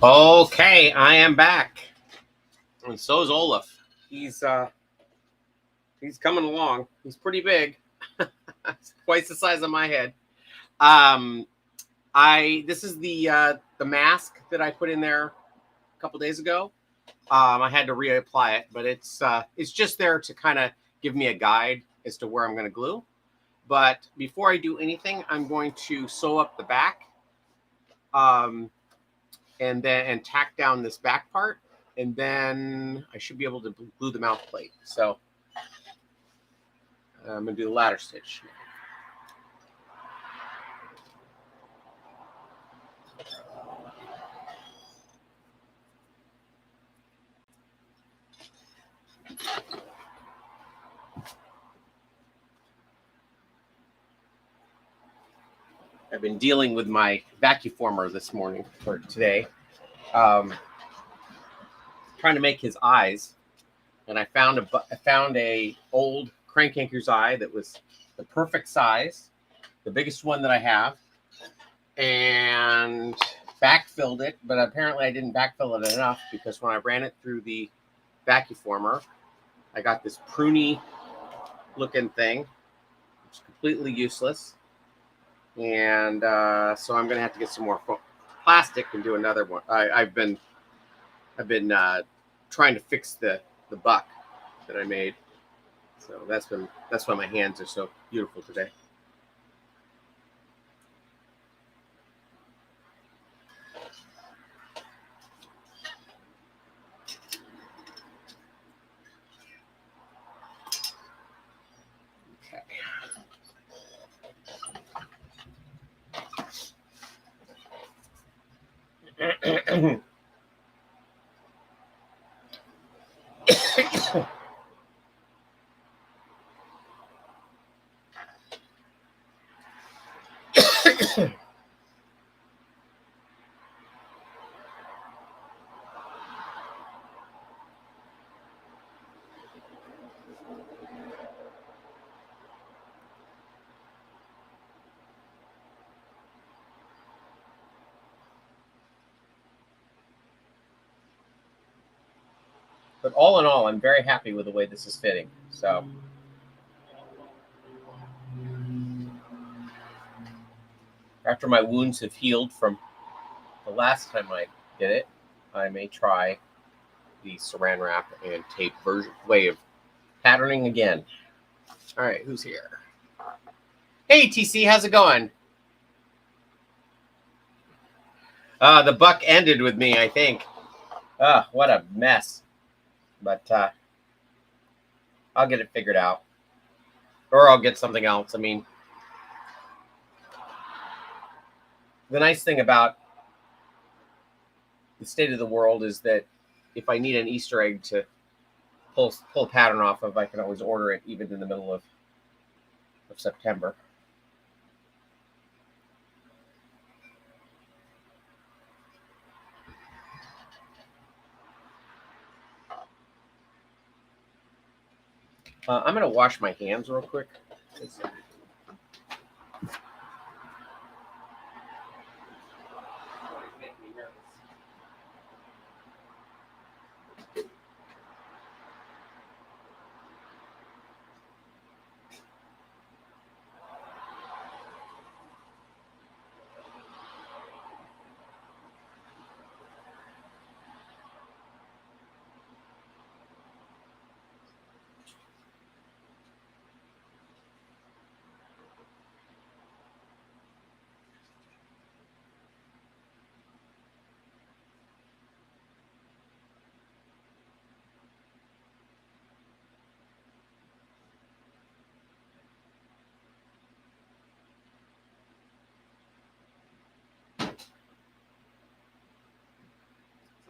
Okay, I am back, and so is Olaf. He's he's coming along. He's pretty big, twice the size of my head. Um, I this is the mask that I put in there a couple days ago. I had to reapply it, but it's just there to kind of give me a guide as to where I'm going to glue. But before I do anything, I'm going to sew up the back, um, and tack down this back part, and then I should be able to glue the mouth plate. So I'm going to do the ladder stitch. I've been dealing with my vacuformer this morning for today, trying to make his eyes, and I found a old crank anchor's eye that was the perfect size, the biggest one that I have, and backfilled it. But apparently, I didn't backfill it enough because when I ran it through the vacuformer, I got this pruny looking thing. It's completely useless. And so I'm gonna have to get some more plastic and do another one. I've been trying to fix the buck that I made, so that's why my hands are so beautiful today. Okay. But all in all, I'm very happy with the way this is fitting. So after my wounds have healed from the last time I did it, I may try the saran wrap and tape way of patterning again. All right, who's here? Hey, TC, how's it going? The buck ended with me, I think. What a mess. But I'll get it figured out. Or I'll get something else. I mean, the nice thing about the state of the world is that if I need an Easter egg to pull a pattern off of, I can always order it even in the middle of September. I'm going to wash my hands real quick.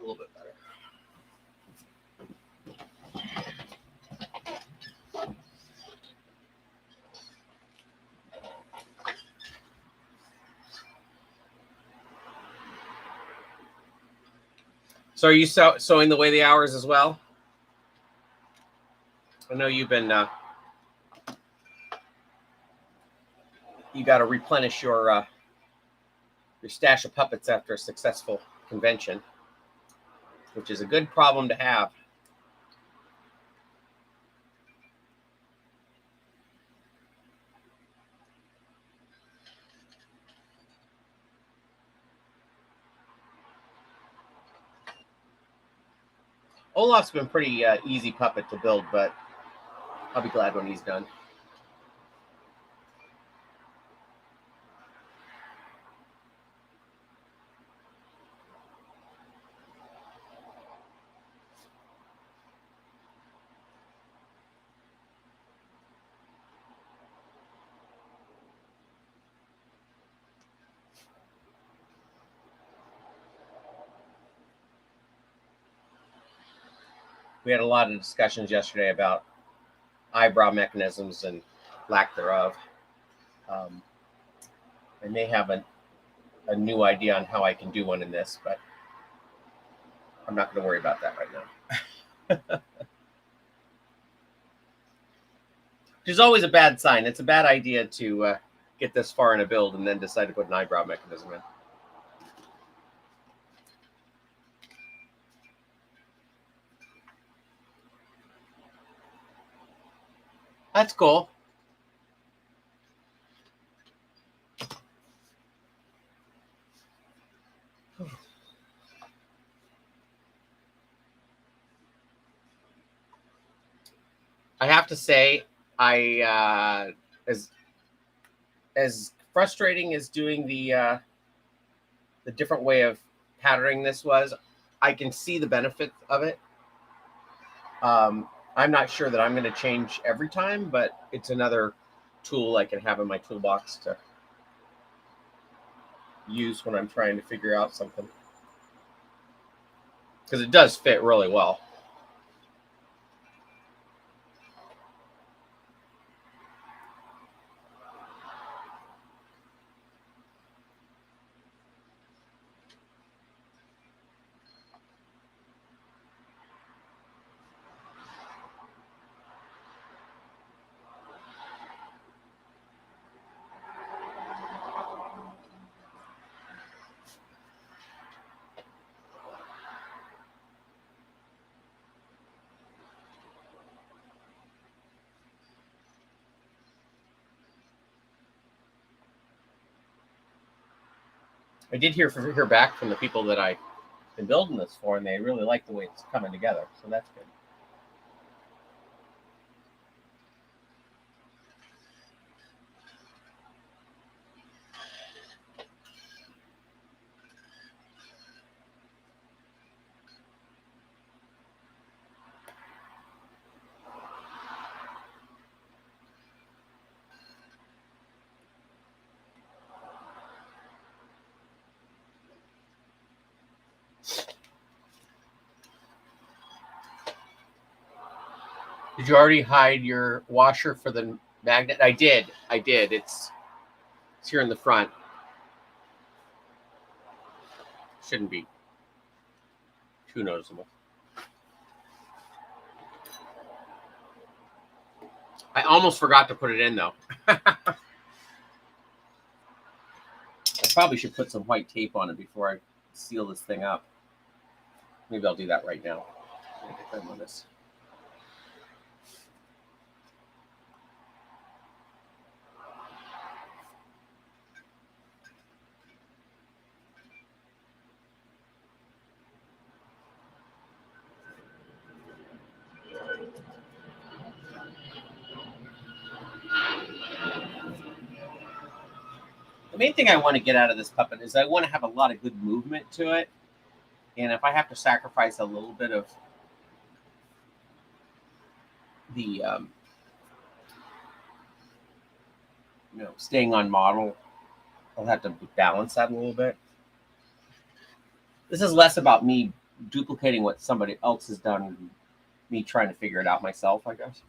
A little bit better. So are you sewing the way the hours as well? I know you've been you got to replenish your stash of puppets after a successful convention. which is a good problem to have. Olaf's been pretty easy puppet to build, but I'll be glad when he's done. We had a lot of discussions yesterday about eyebrow mechanisms and lack thereof. I may have a new idea on how I can do one in this, but I'm not going to worry about that right now. Which is always a bad sign. It's a bad idea to get this far in a build and then decide to put an eyebrow mechanism in. That's cool. I have to say, as frustrating as doing the different way of patterning this was, I can see the benefit of it. I'm not sure that I'm going to change every time, but it's another tool I can have in my toolbox to use when I'm trying to figure out something. Because it does fit really well. I did hear back from the people that I've been building this for, and they really like the way it's coming together. So that's good. Did you already hide your washer for the magnet? I did. It's here in the front. Shouldn't be too noticeable. I almost forgot to put it in, though. I probably should put some white tape on it before I seal this thing up. Maybe I'll do that right now. Get them on this. The main thing I want to get out of this puppet is I want to have a lot of good movement to it. And if I have to sacrifice a little bit of the, staying on model, I'll have to balance that a little bit. This is less about me duplicating what somebody else has done and me trying to figure it out myself, I guess.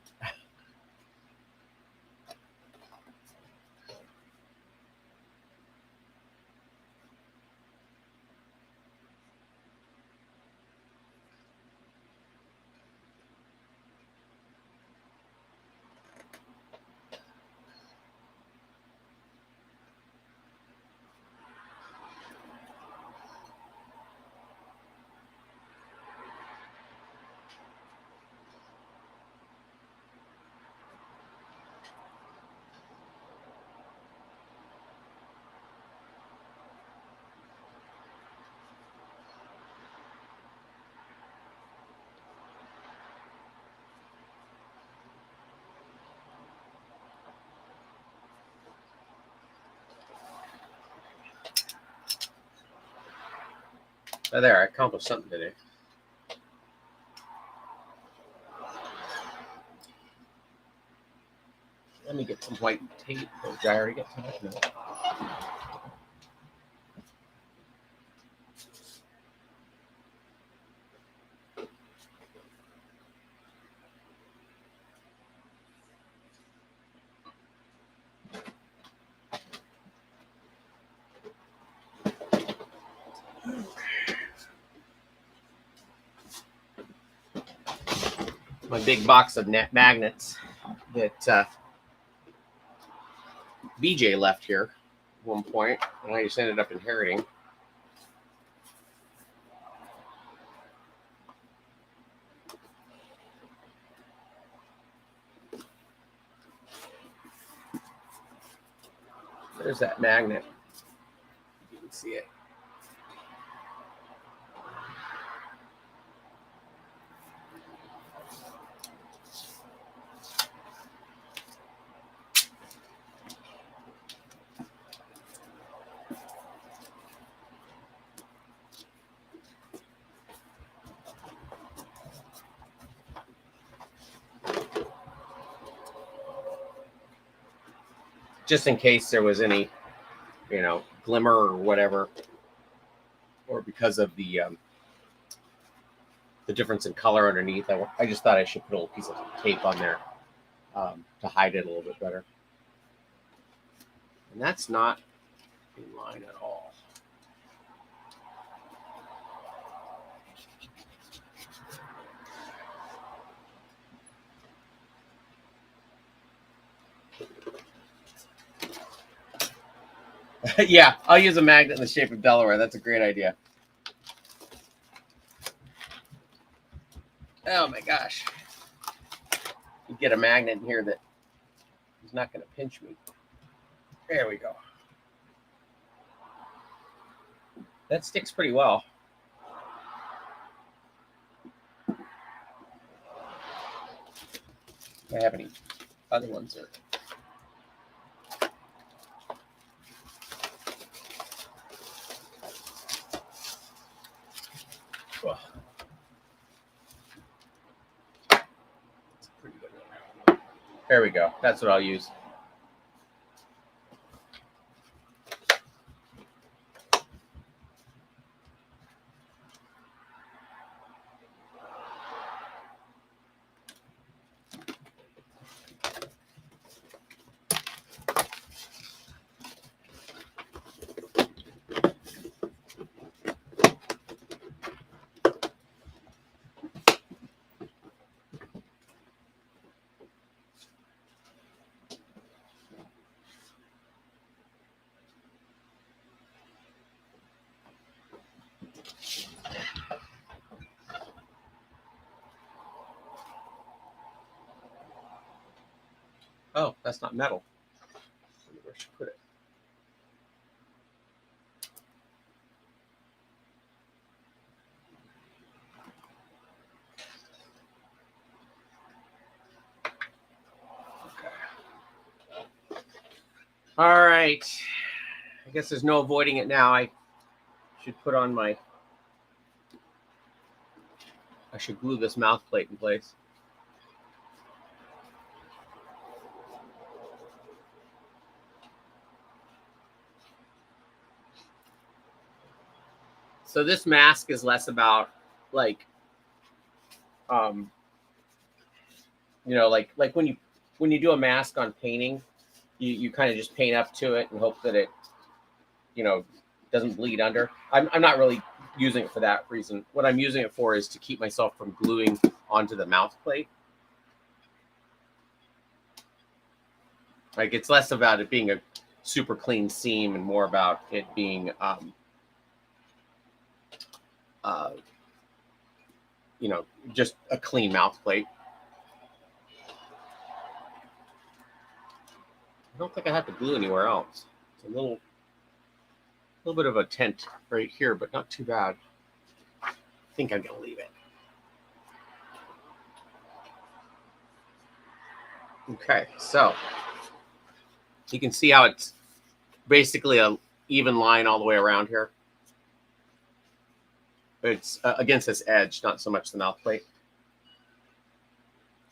Oh, there, I accomplished something today. Let me get some white tape. Oh, did I already get some? No. My big box of net magnets that BJ left here at one point, and I just ended up inheriting. There's that magnet. You can see it. Just in case there was any, glimmer or whatever, or because of the difference in color underneath. I just thought I should put a little piece of tape on there to hide it a little bit better. And that's not in line at all. Yeah, I'll use a magnet in the shape of Delaware. That's a great idea. Oh my gosh. You get a magnet in here that is not going to pinch me. There we go. That sticks pretty well. Do I have any other ones there? Oh. That's a pretty good one. There we go. That's what I'll use. Oh, that's not metal. Where should I put it? Okay. All right. I guess there's no avoiding it now. I should put on I should glue this mouth plate in place. So this mask is less about like when you do a mask on painting, you kind of just paint up to it and hope that it doesn't bleed under. I'm not really using it for that reason. What I'm using it for is to keep myself from gluing onto the mouth plate. Like, it's less about it being a super clean seam and more about it being just a clean mouth plate. I don't think I have to glue anywhere else. It's a little bit of a tent right here, but not too bad. I think I'm gonna leave it. Okay, so you can see how it's basically a even line all the way around here. It's against this edge, not so much the mouth plate.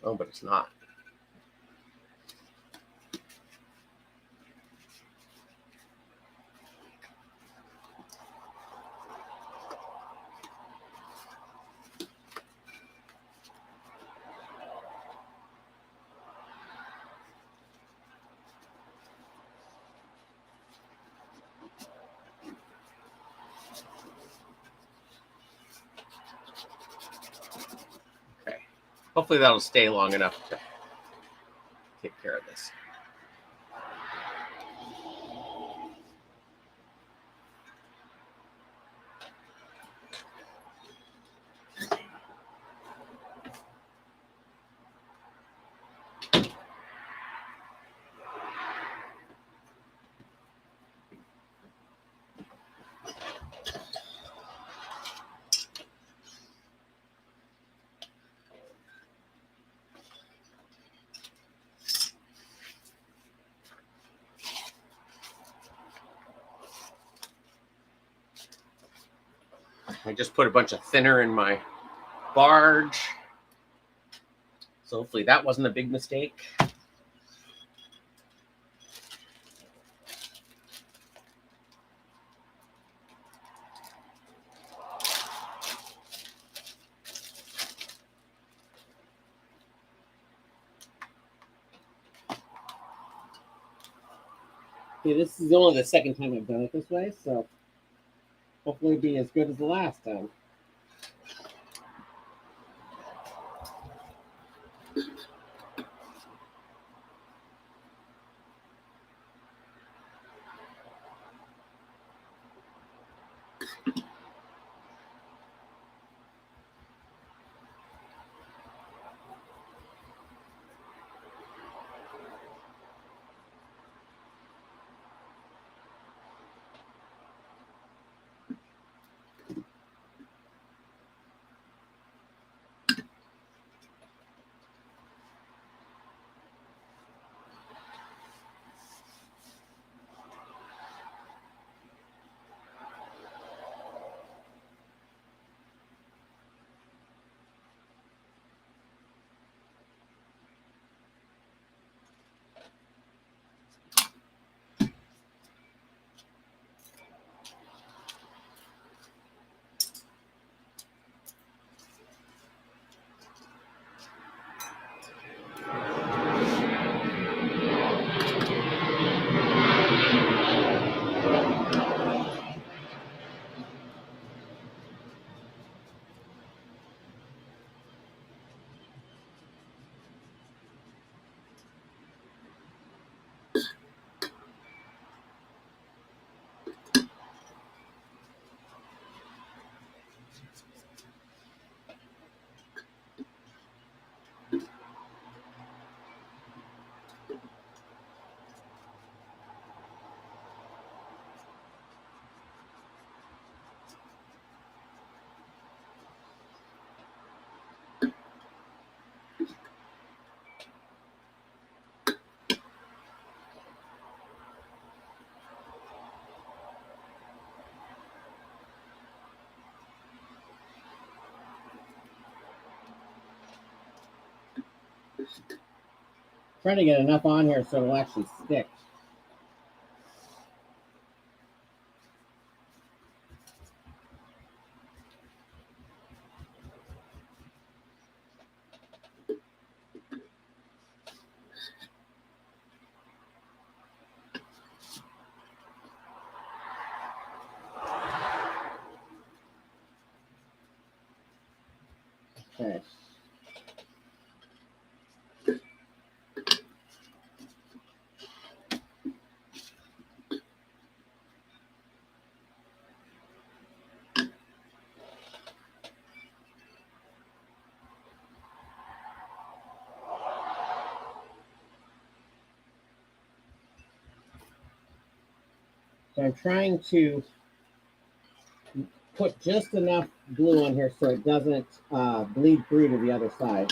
Oh, but it's not. Okay. Hopefully that'll stay long enough to take care of this. I just put a bunch of thinner in my barge. So hopefully that wasn't a big mistake. Okay, this is only the second time I've done it this way, so hopefully it'll be as good as the last time. Trying to get enough on here so it'll actually stick. Okay. So I'm trying to put just enough glue on here so it doesn't bleed through to the other side.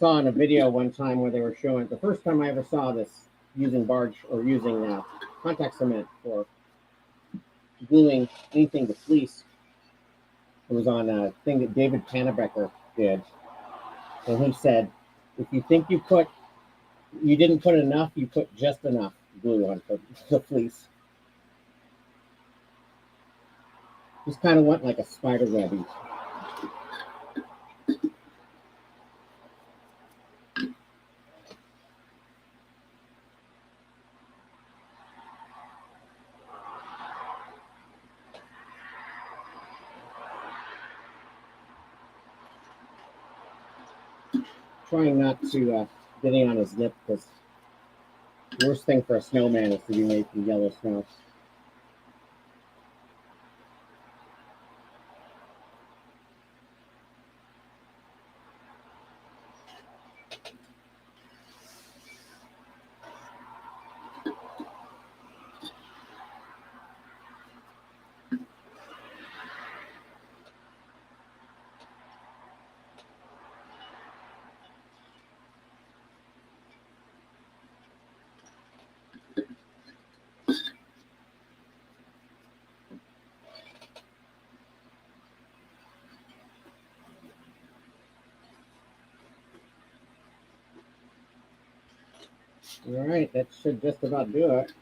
saw in a video one time where they were showing, the first time I ever saw this, using barge or using contact cement for gluing anything to fleece. It was on a thing that David Pannebecker did. And he said, if you think you didn't put enough, you put just enough glue on the fleece. Just kind of went like a spider webby. Trying not to get in on his lip, because the worst thing for a snowman is to be made from yellow snow. All right, that should just about do it.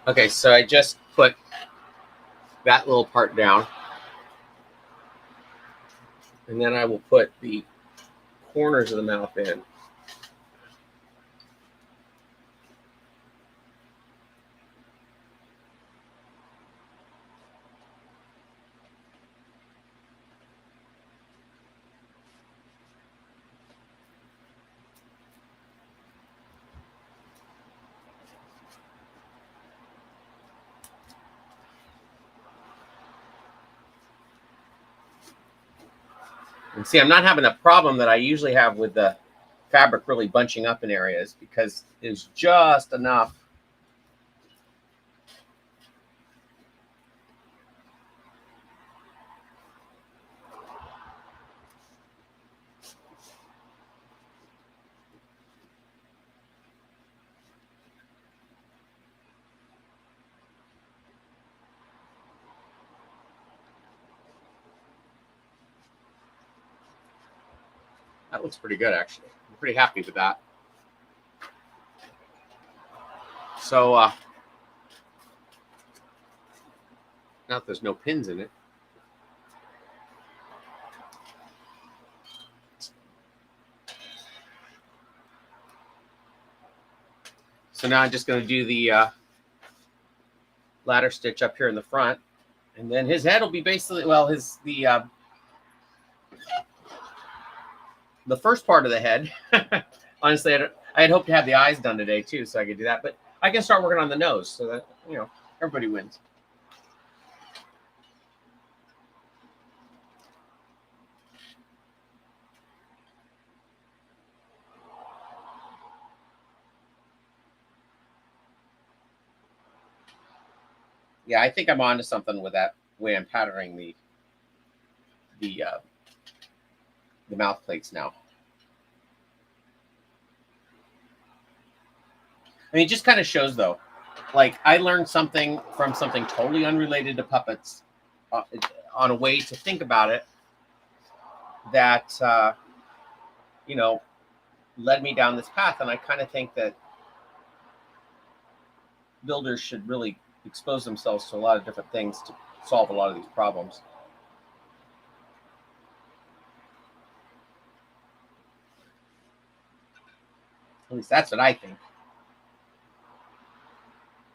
Okay, so I just put that little part down, and then I will put the corners of the mouth in. And see, I'm not having a problem that I usually have with the fabric really bunching up in areas, because there's just enough. That looks pretty good, actually. I'm pretty happy with that. So, now that there's no pins in it, so now I'm just going to do the ladder stitch up here in the front, and then his head will be basically, well, the first part of the head. Honestly, I had hoped to have the eyes done today too, so I could do that. But I can start working on the nose, so that everybody wins. Yeah, I think I'm onto something with that way I'm patterning the mouth plates now. I mean, it just kind of shows, though. Like, I learned something from something totally unrelated to puppets on a way to think about it that, led me down this path. And I kind of think that builders should really expose themselves to a lot of different things to solve a lot of these problems. At least that's what I think.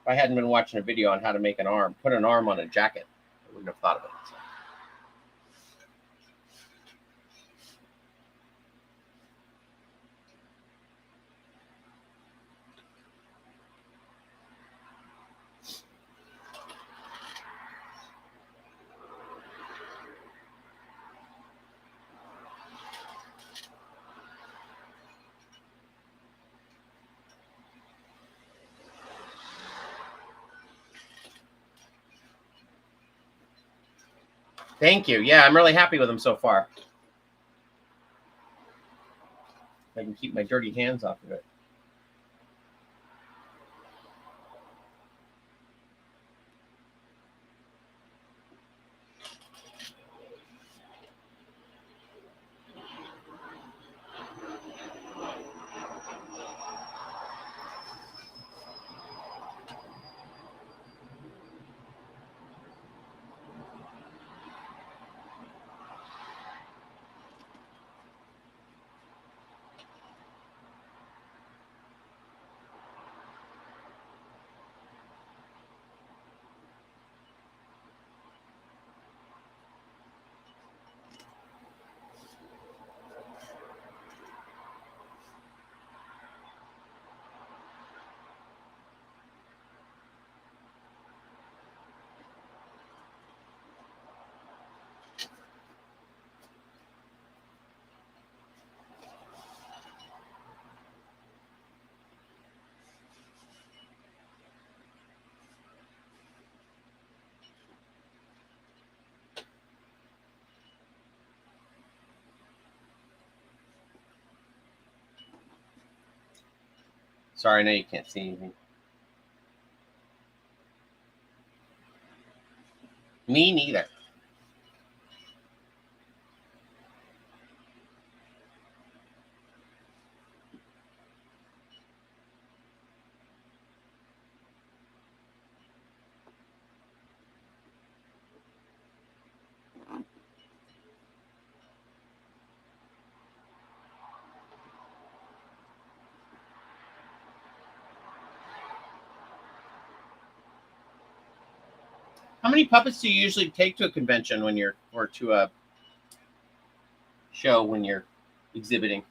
If I hadn't been watching a video on how to make an arm, put an arm on a jacket, I wouldn't have thought of it. So. Thank you. Yeah, I'm really happy with them so far. I can keep my dirty hands off of it. Sorry, I know you can't see anything. Me neither. How many puppets do you usually take to a convention when you're, or to a show when you're exhibiting?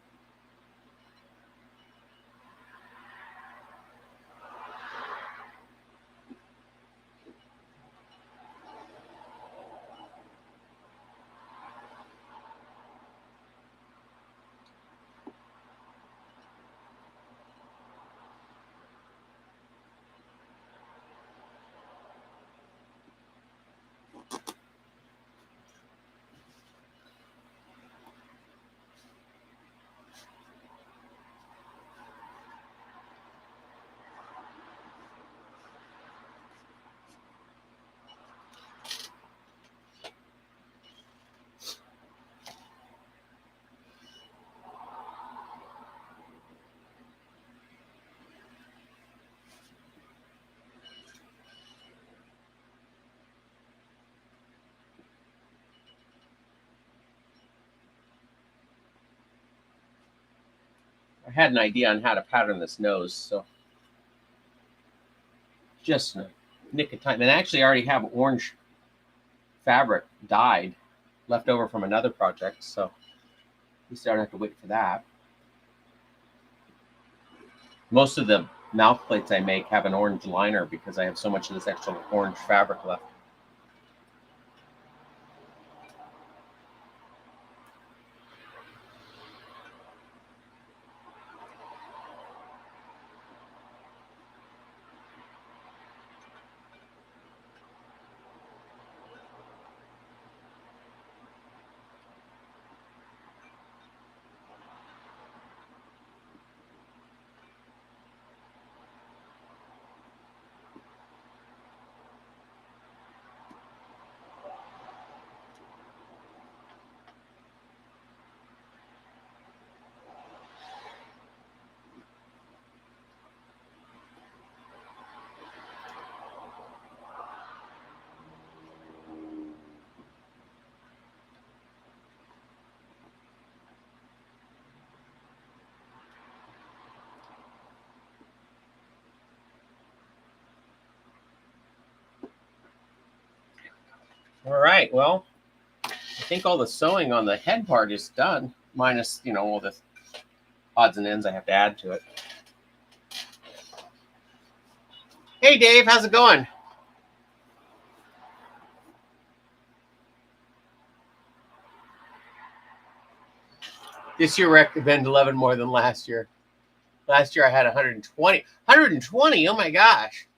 I had an idea on how to pattern this nose, so just in a nick of time. And I actually already have orange fabric dyed left over from another project, so at least I don't have to wait for that. Most of the mouth plates I make have an orange liner because I have so much of this extra orange fabric left. All right. Well, I think all the sewing on the head part is done, minus, all the odds and ends I have to add to it. Hey, Dave, how's it going? This year recommend 11 more than last year. Last year I had 120. 120, oh my gosh.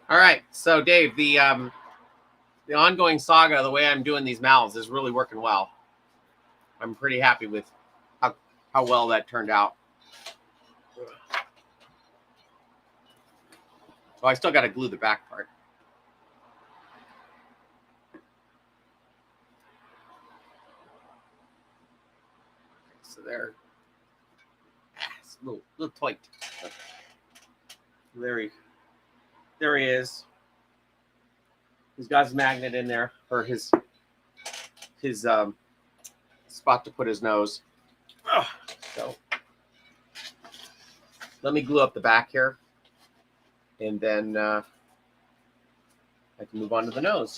All right, so Dave, the ongoing saga, the way I'm doing these mouths is really working well. I'm pretty happy with how well that turned out. Oh, I still got to glue the back part. So there, it's a little tight. There he is. He's got his magnet in there for his spot to put his nose. So let me glue up the back here, and then I can move on to the nose.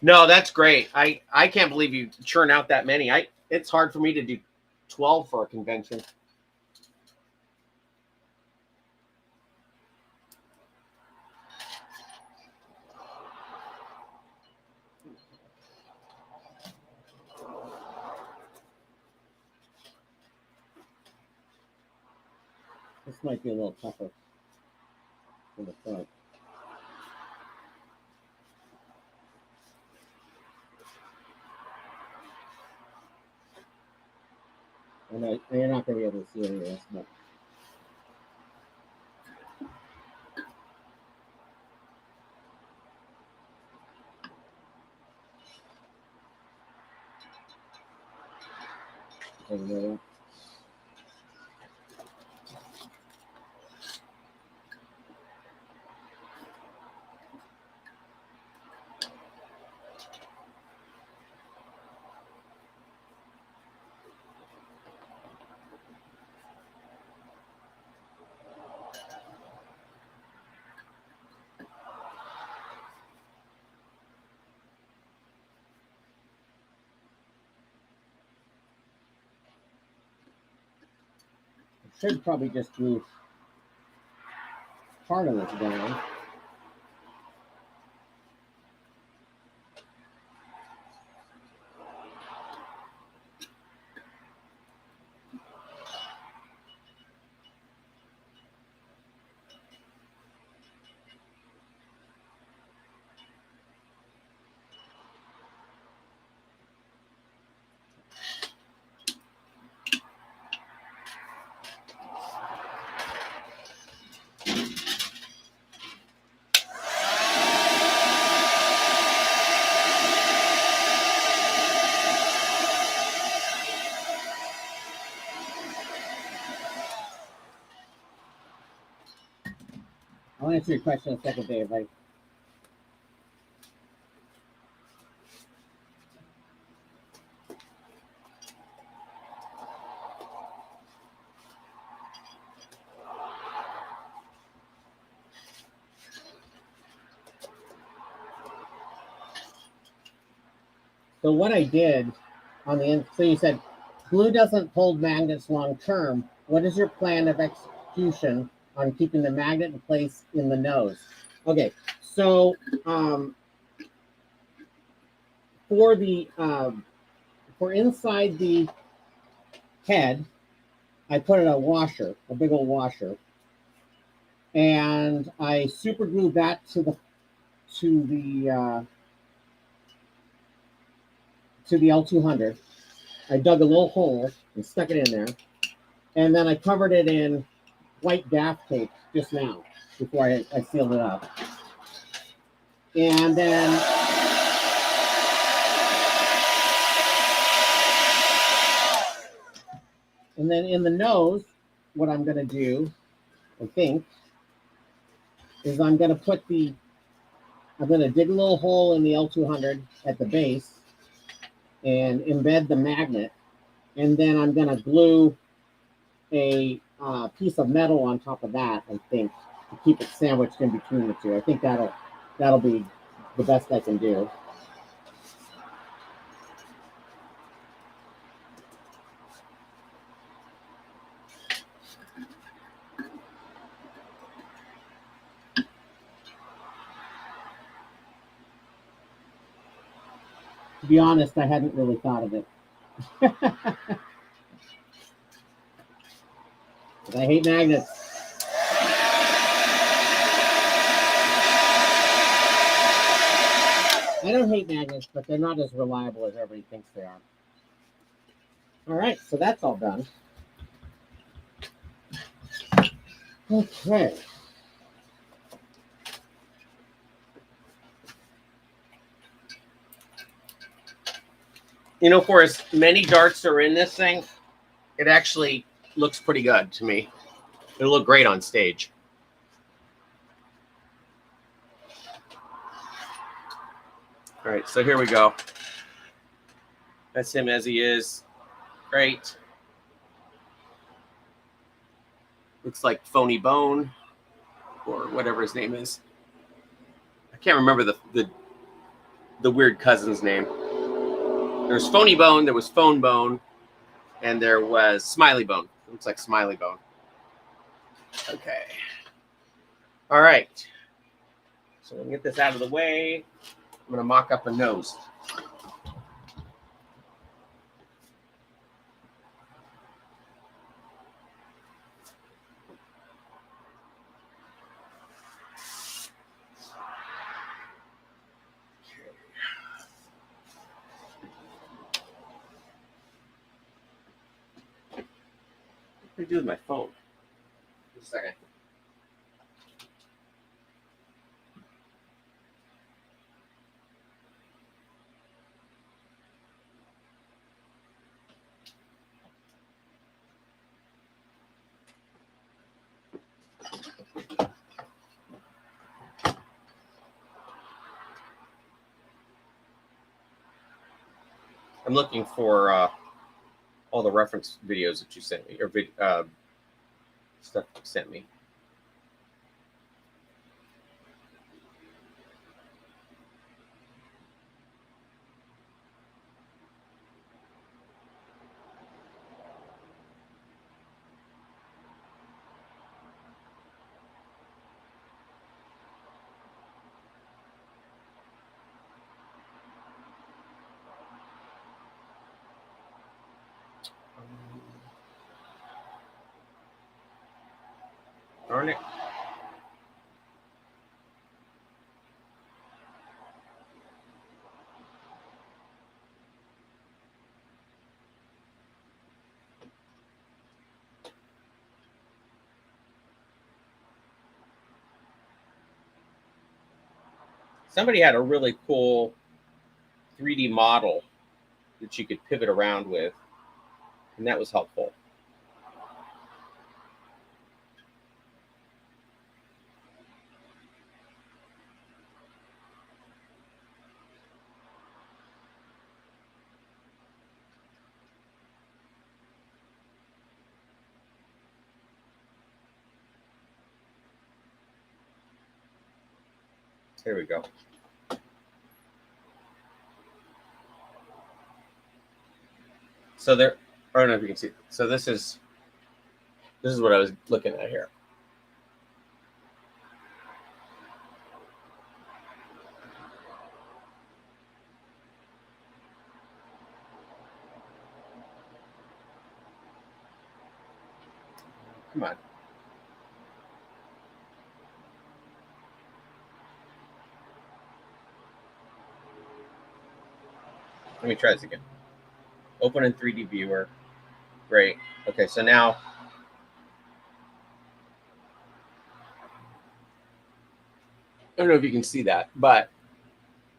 No, that's great. I can't believe you churn out that many. It's hard for me to do 12 for a convention. This might be a little tougher in the front. And you're not going to be able to see any of this, but should probably just glue part of this down. I'll answer your question in a second, Dave. So what I did on the end, so you said glue doesn't hold magnets long term. What is your plan of execution on keeping the magnet in place in the nose? Okay, so for inside the head, I put in a washer, a big old washer, and I super glued that to the L200. I dug a little hole and stuck it in there, and then I covered it in white gaff tape just now before I sealed it up. And then in the nose, what I'm going to do, I think, is I'm going to dig a little hole in the L200 at the base and embed the magnet, and then I'm going to glue a piece of metal on top of that, I think, to keep it sandwiched in between the two. I think that'll be the best I can do. To be honest, I hadn't really thought of it. I hate magnets. I don't hate magnets, but they're not as reliable as everybody thinks they are. All right, so that's all done. Okay. You know, for as many darts are in this thing, it actually looks pretty good to me. It'll look great on stage. All right, so here we go. That's him as he is. Great. Looks like Phony Bone, or whatever his name is. I can't remember the weird cousin's name. There's Phony Bone, there was Phone Bone, and there was Smiley Bone. Looks like Smiley Bone. Okay. All right. So let me get this out of the way. I'm going to mock up a nose. What do I do with my phone? Just a second. I'm looking for all the reference videos that you sent me, or stuff you sent me. Darn it. Somebody had a really cool 3D model that you could pivot around with, and that was helpful. Here we go. So there, I don't know if you can see. So this is what I was looking at here. Come on. Let me try this again. Open in 3D viewer. Great. Okay, so now I don't know if you can see that, but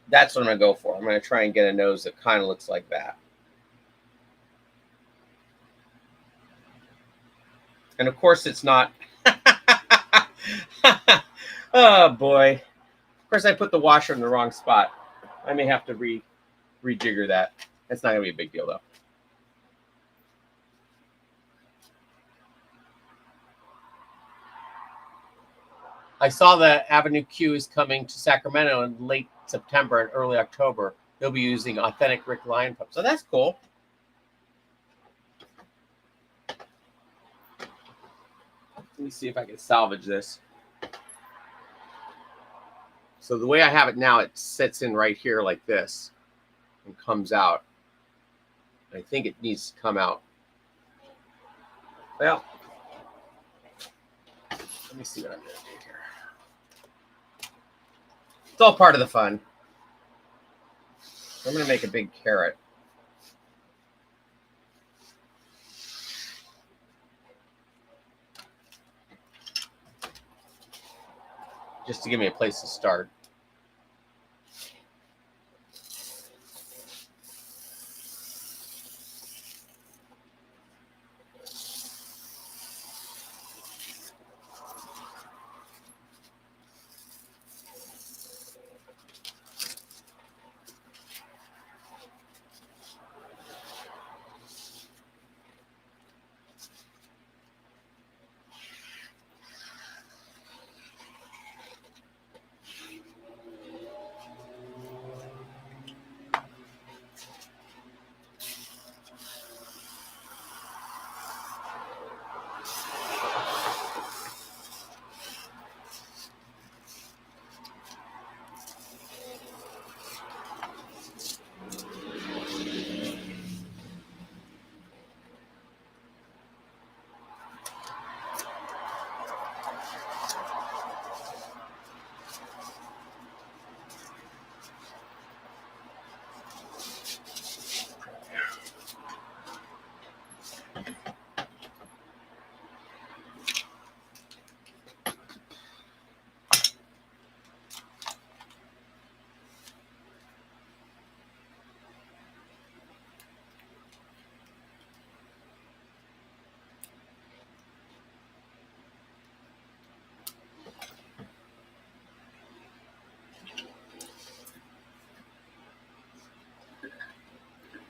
that's what I'm going to go for. I'm going to try and get a nose that kind of looks like that. And of course, it's not. Oh boy! Of course, I put the washer in the wrong spot. I may have to rejigger that. That's not gonna be a big deal though. I saw that Avenue Q is coming to Sacramento in late September and early October. They'll be using authentic Rick Lion pups, so that's cool. Let me see if I can salvage this. So the way I have it now, it sits in right here like this and comes out. I think it needs to come out. Well, let me see what I'm going to do here. It's all part of the fun. I'm going to make a big carrot. Just to give me a place to start.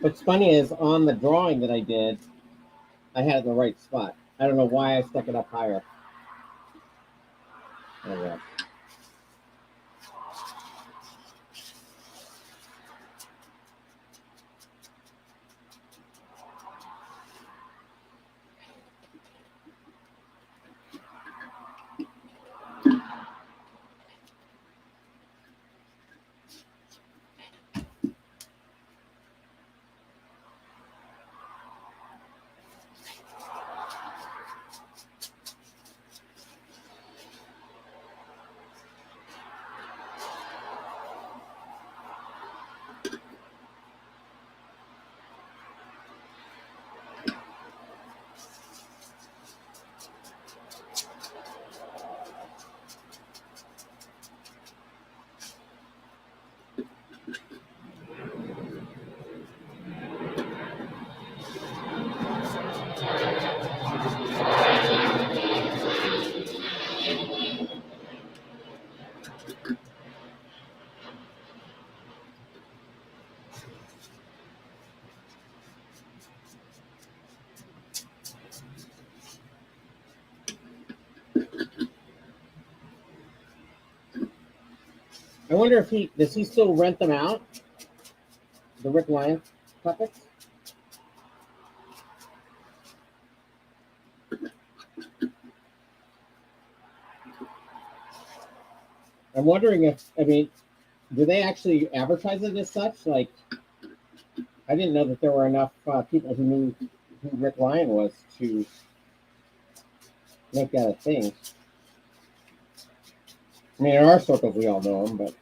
What's funny is on the drawing that I did, I had it in the right spot. I don't know why I stuck it up higher. Oh, yeah. I wonder if does he still rent them out? The Rick Lion puppets? I'm wondering if, do they actually advertise it as such? Like, I didn't know that there were enough people who knew who Rick Lion was to make that a thing. I mean, in our circles, we all know him, but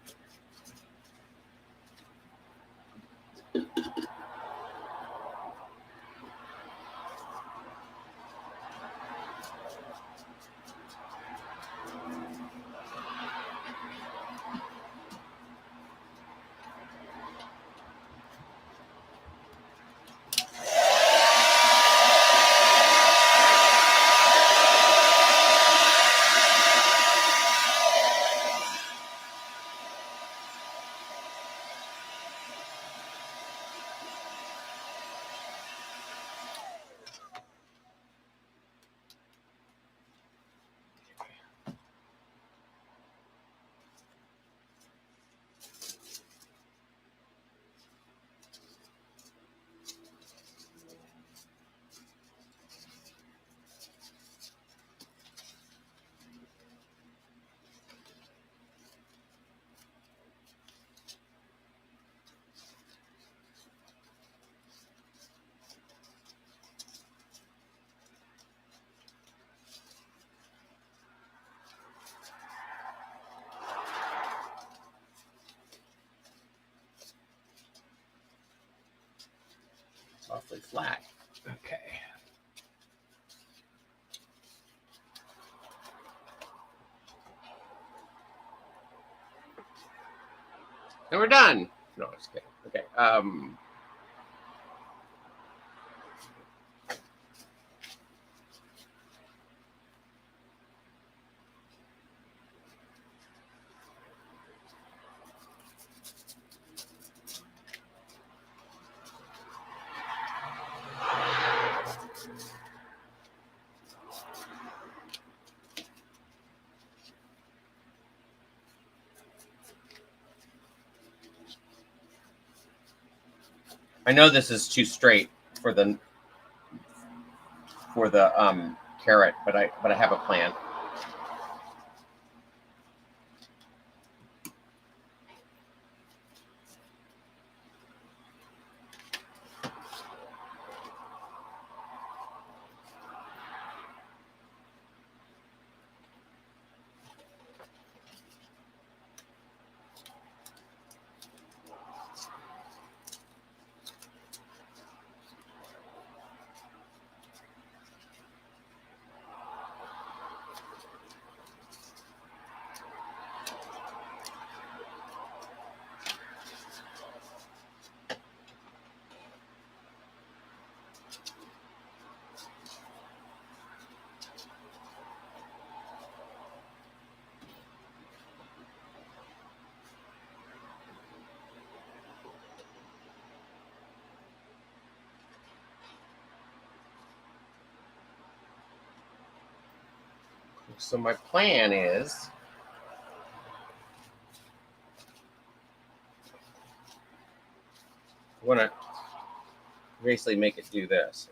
awfully flat. Okay. And we're done. No, just kidding. Okay. I know this is too straight for the carrot, but I have a plan. So my plan is I want to basically make it do this.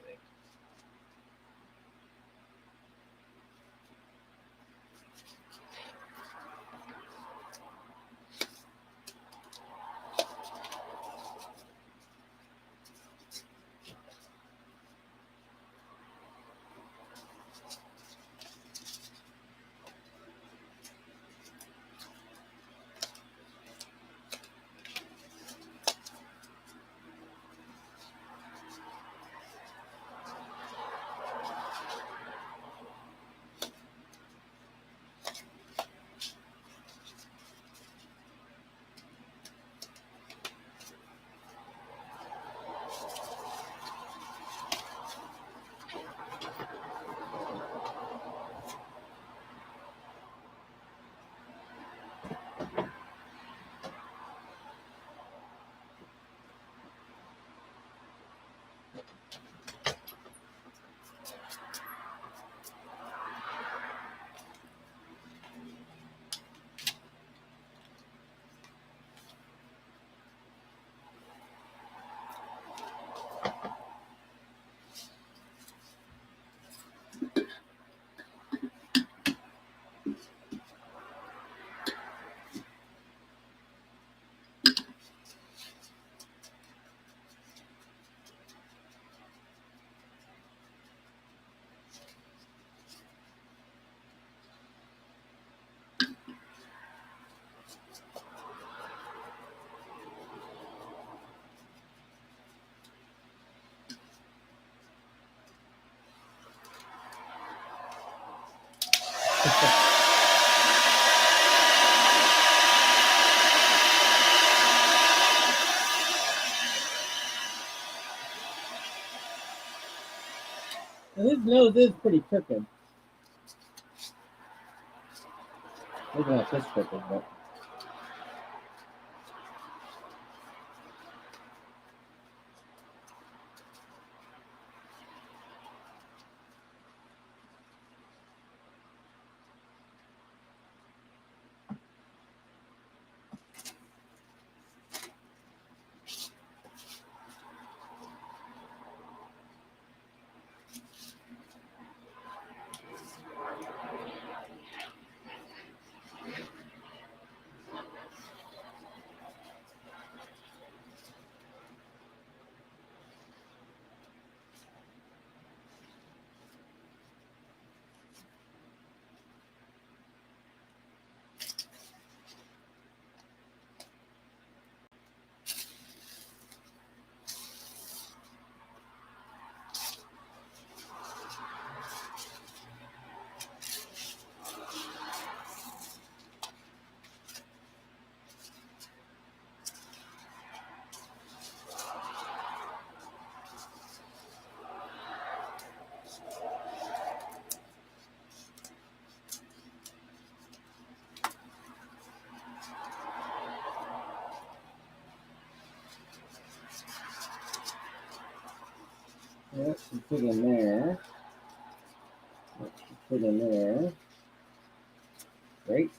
His nose is pretty crooked. Maybe not this crooked, but. That should fit in there. That should fit in there. Great.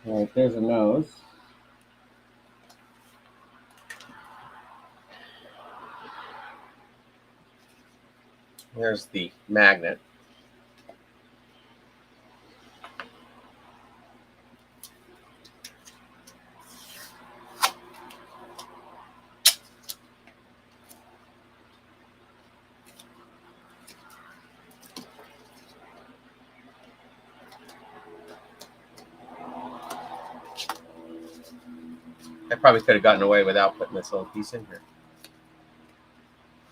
All right, there's a nose. There's the magnet. I probably could have gotten away without putting this little piece in here.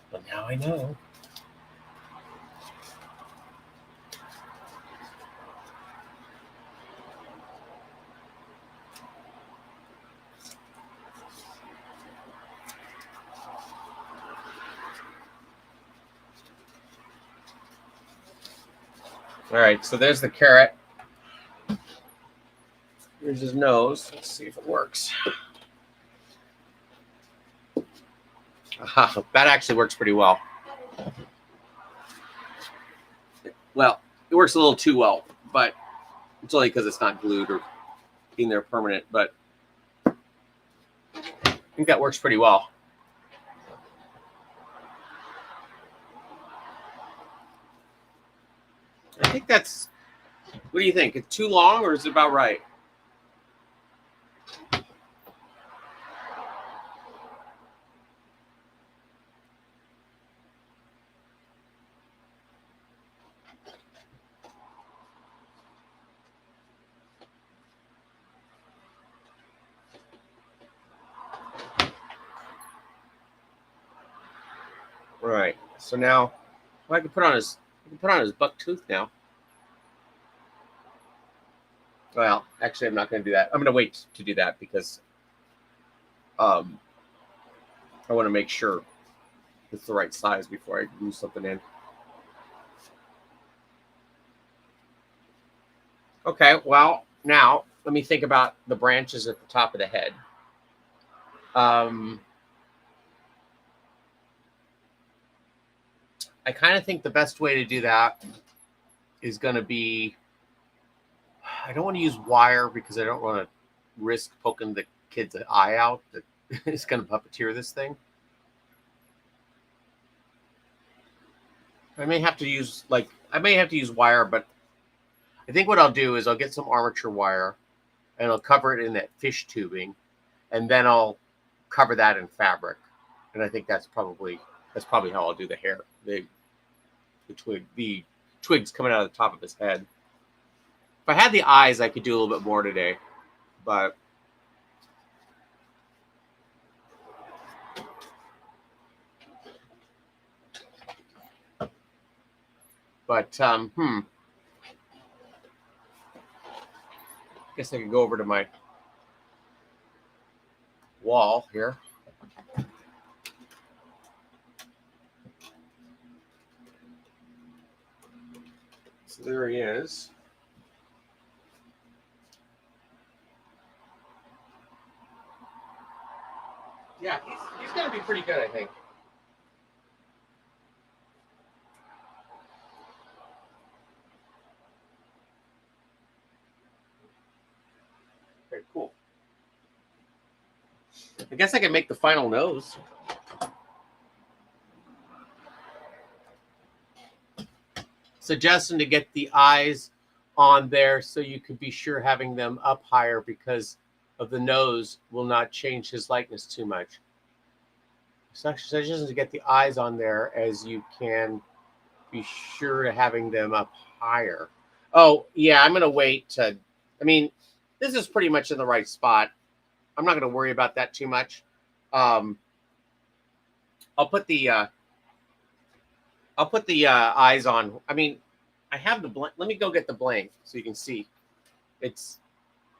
But now I know. All right, so there's the carrot. Here's his nose. Let's see if it works. Aha, that actually works pretty well. Well, it works a little too well, but it's only because it's not glued or in there permanent, but I think that works pretty well. I think that's, what do you think? It's too long or is it about right? All right, so now I can put on his buck tooth now. Well, actually, I'm not going to do that. I'm going to wait to do that because I want to make sure it's the right size before I glue something in. Okay, well, now let me think about the branches at the top of the head. I kind of think the best way to do that is going to be, I don't want to use wire because I don't want to risk poking the kid's eye out that is going to puppeteer this thing. I may have to use wire, but I think what I'll do is I'll get some armature wire and I'll cover it in that fish tubing, and then I'll cover that in fabric. And I think that's probably how I'll do the hair, the twigs coming out of the top of his head. If I had the eyes, I could do a little bit more today, but I guess I could go over to my wall here. So there he is. Yeah, he's going to be pretty good, I think. Very cool. I guess I can make the final nose. Suggesting to get the eyes on there so you could be sure having them up higher because of the nose will not change his likeness too much. Suggesting to get the eyes on there as you can be sure to having them up higher. Oh, yeah, I'm going to wait to, I mean, this is pretty much in the right spot. I'm not going to worry about that too much. I'll put the eyes on. I mean, I have the blank. Let me go get the blank so you can see. It's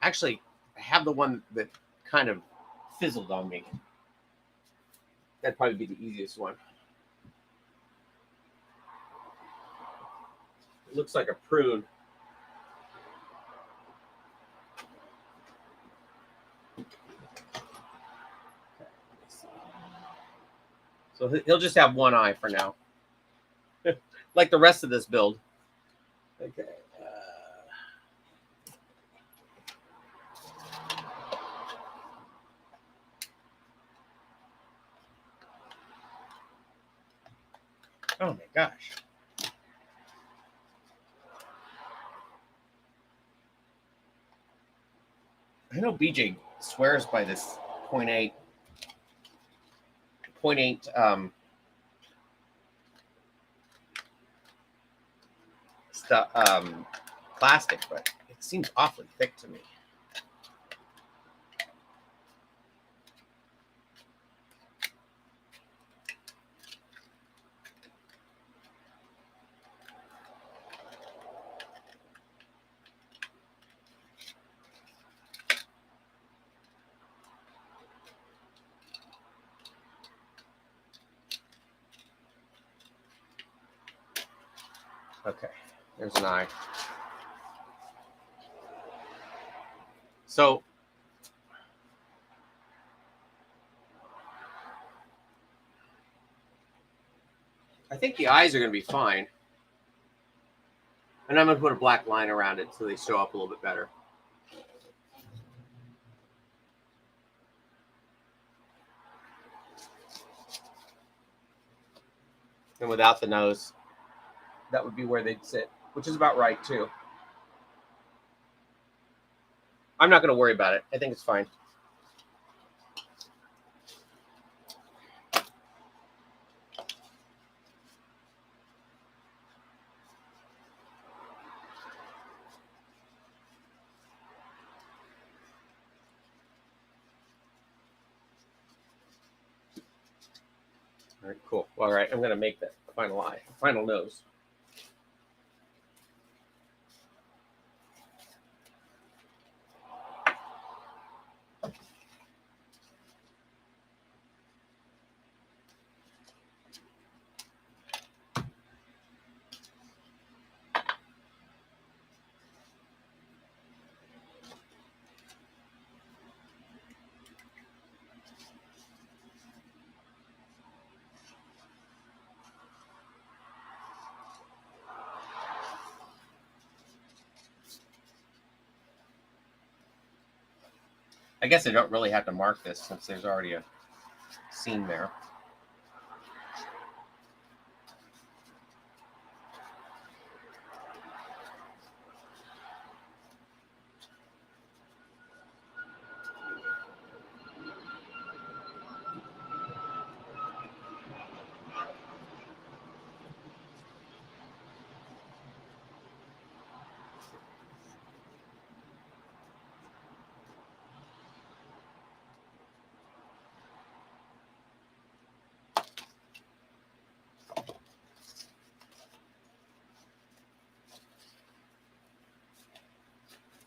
actually, I have the one that kind of fizzled on me. That'd probably be the easiest one. It looks like a prune. So he'll just have one eye for now. Like the rest of this build. Okay. Oh my gosh. I know BJ swears by this 0.8 stuff plastic, but it seems awfully thick to me. Okay, there's an eye. So I think the eyes are going to be fine. And I'm going to put a black line around it so they show up a little bit better. And without the nose, that would be where they'd sit, which is about right too. I'm not going to worry about it. I think it's fine. All right, cool. All right, I'm going to make that final eye, final nose. I guess I don't really have to mark this since there's already a seam there.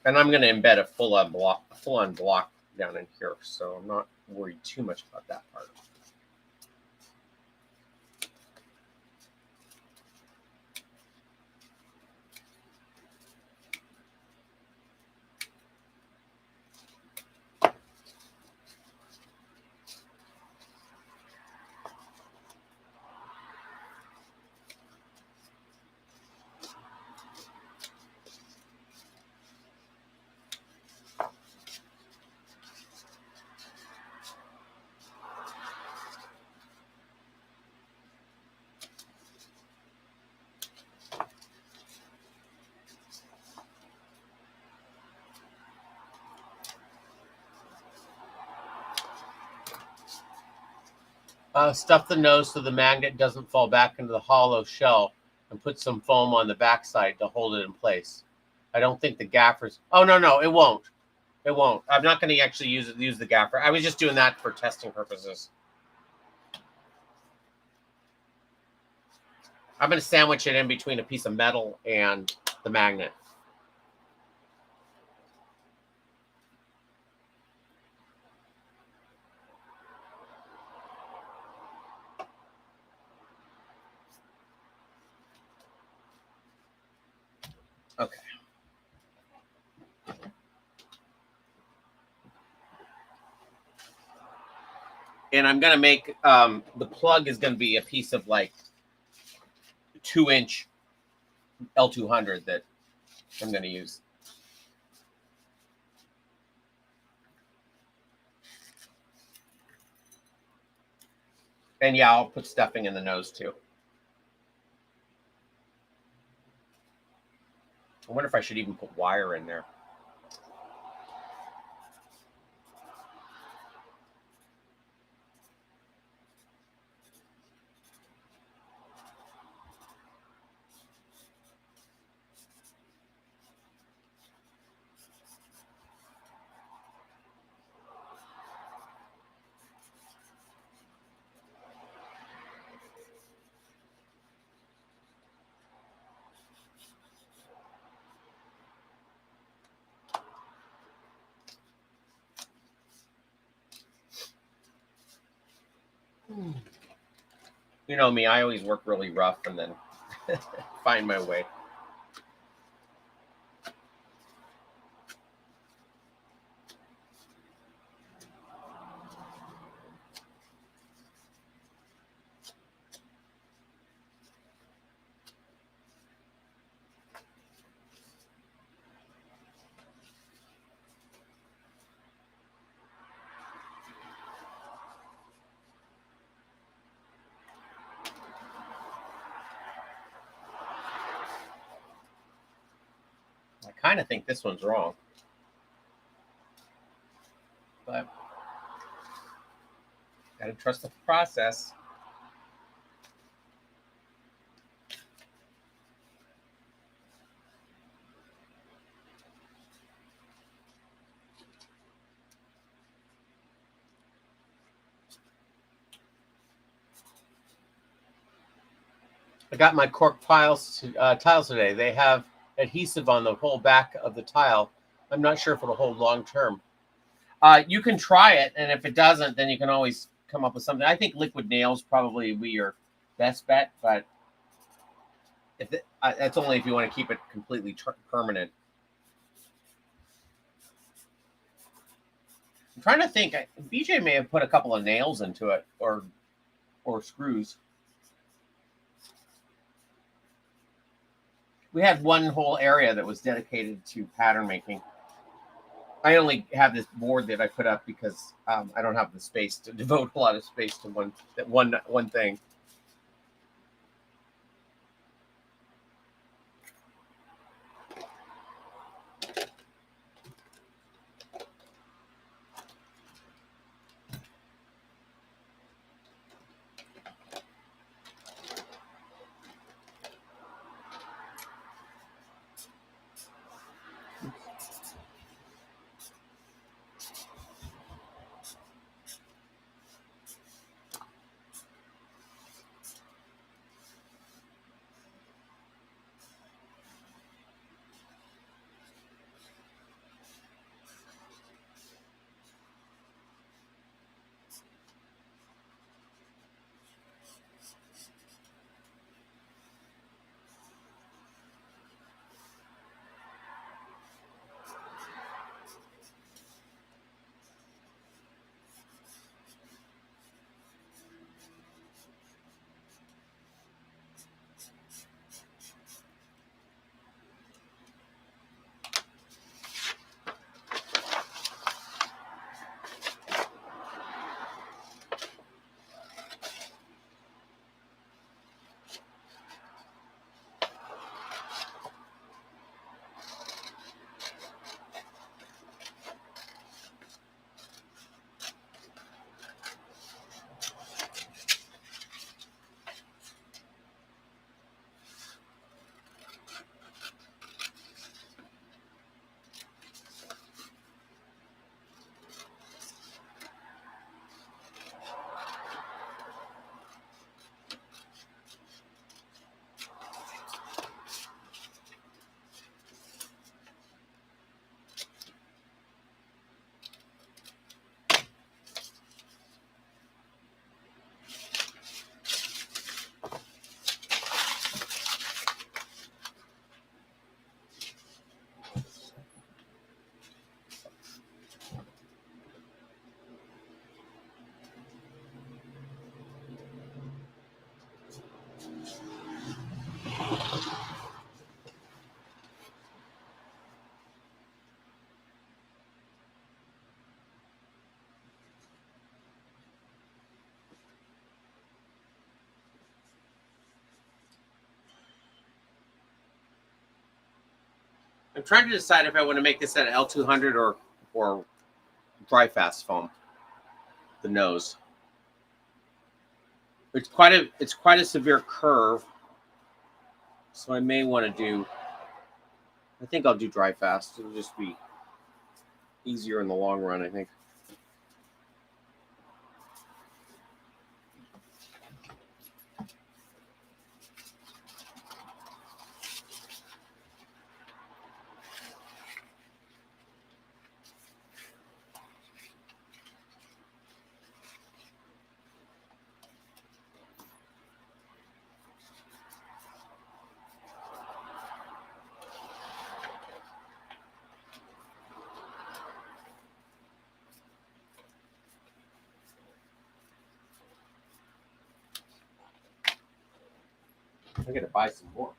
And I'm going to embed a full-on block down in here, so I'm not worried too much about that part. Stuff the nose so the magnet doesn't fall back into the hollow shell, and put some foam on the backside to hold it in place. I don't think the gaffers. Oh no, it won't. It won't. I'm not going to actually use the gaffer. I was just doing that for testing purposes. I'm going to sandwich it in between a piece of metal and the magnet. Okay. And I'm going to make, the plug is going to be a piece of like 2-inch L200 that I'm going to use. And yeah, I'll put stuffing in the nose too. I wonder if I should even put wire in there. You know me, I always work really rough and then find my way. I kind of think this one's wrong. But gotta trust the process. I got my cork tiles today. They have adhesive on the whole back of the tile. I'm not sure if it'll hold long term. You can try it, and if it doesn't, then you can always come up with something. I think liquid nails probably be your best bet, but if that's only if you want to keep it completely permanent. I'm trying to think. BJ may have put a couple of nails into it, or screws. We had one whole area that was dedicated to pattern making. I only have this board that I put up because I don't have the space to devote a lot of space to one thing. I'm trying to decide if I want to make this at L200 or dry fast foam. The nose. It's quite a severe curve, so I may want to do. I think I'll do dry fast. It'll just be easier in the long run, I think. I gotta buy some more.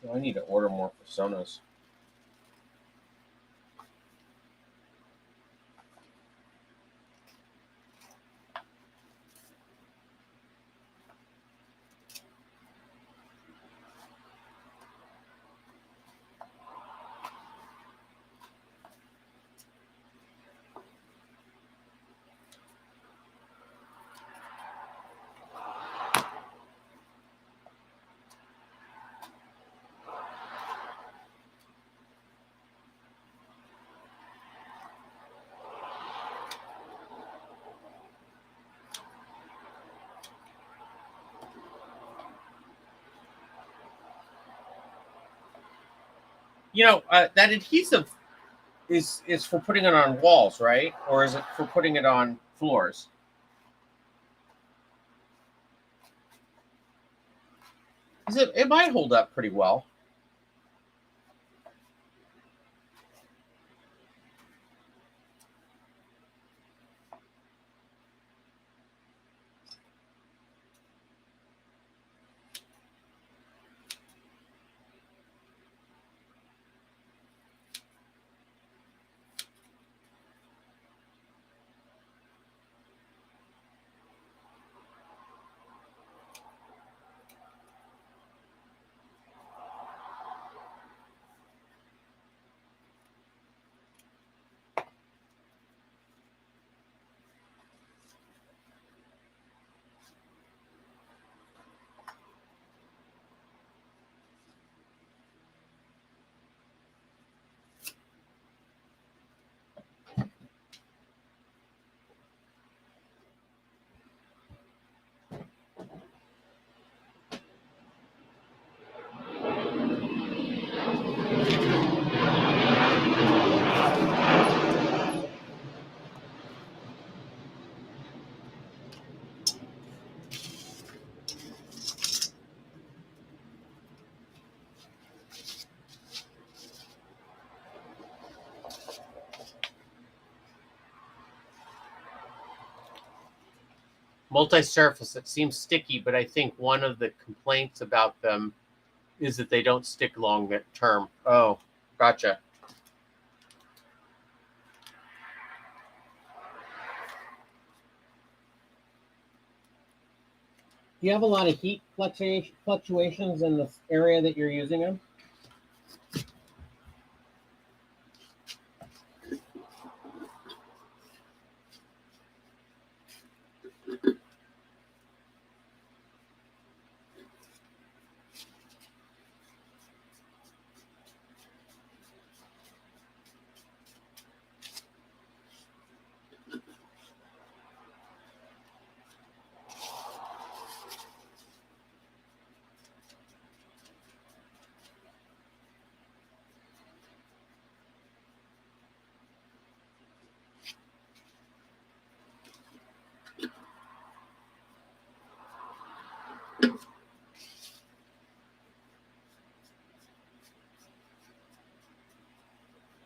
Oh, I need to order more Personas. That adhesive is for putting it on walls, right? Or is it for putting it on floors? It might hold up pretty well. Multi-surface, it seems sticky, but I think one of the complaints about them is that they don't stick long term. Oh, gotcha. Do you have a lot of heat fluctuations in the area that you're using them?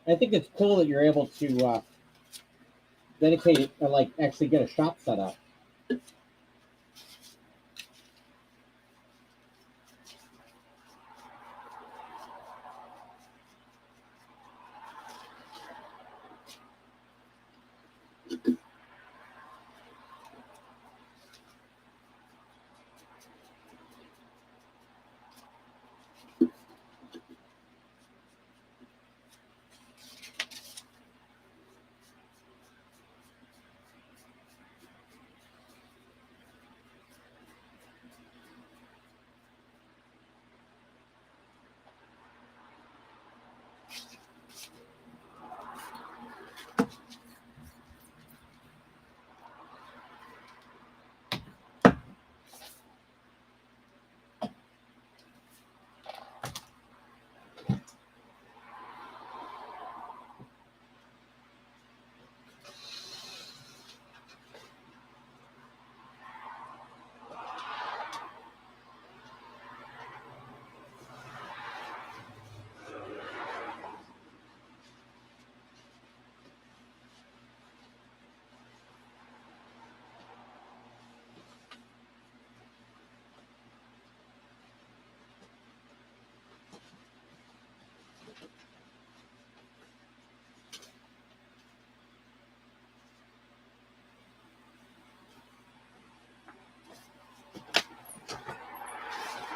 I think it's cool that you're able to dedicate it, or like actually get a shop set up.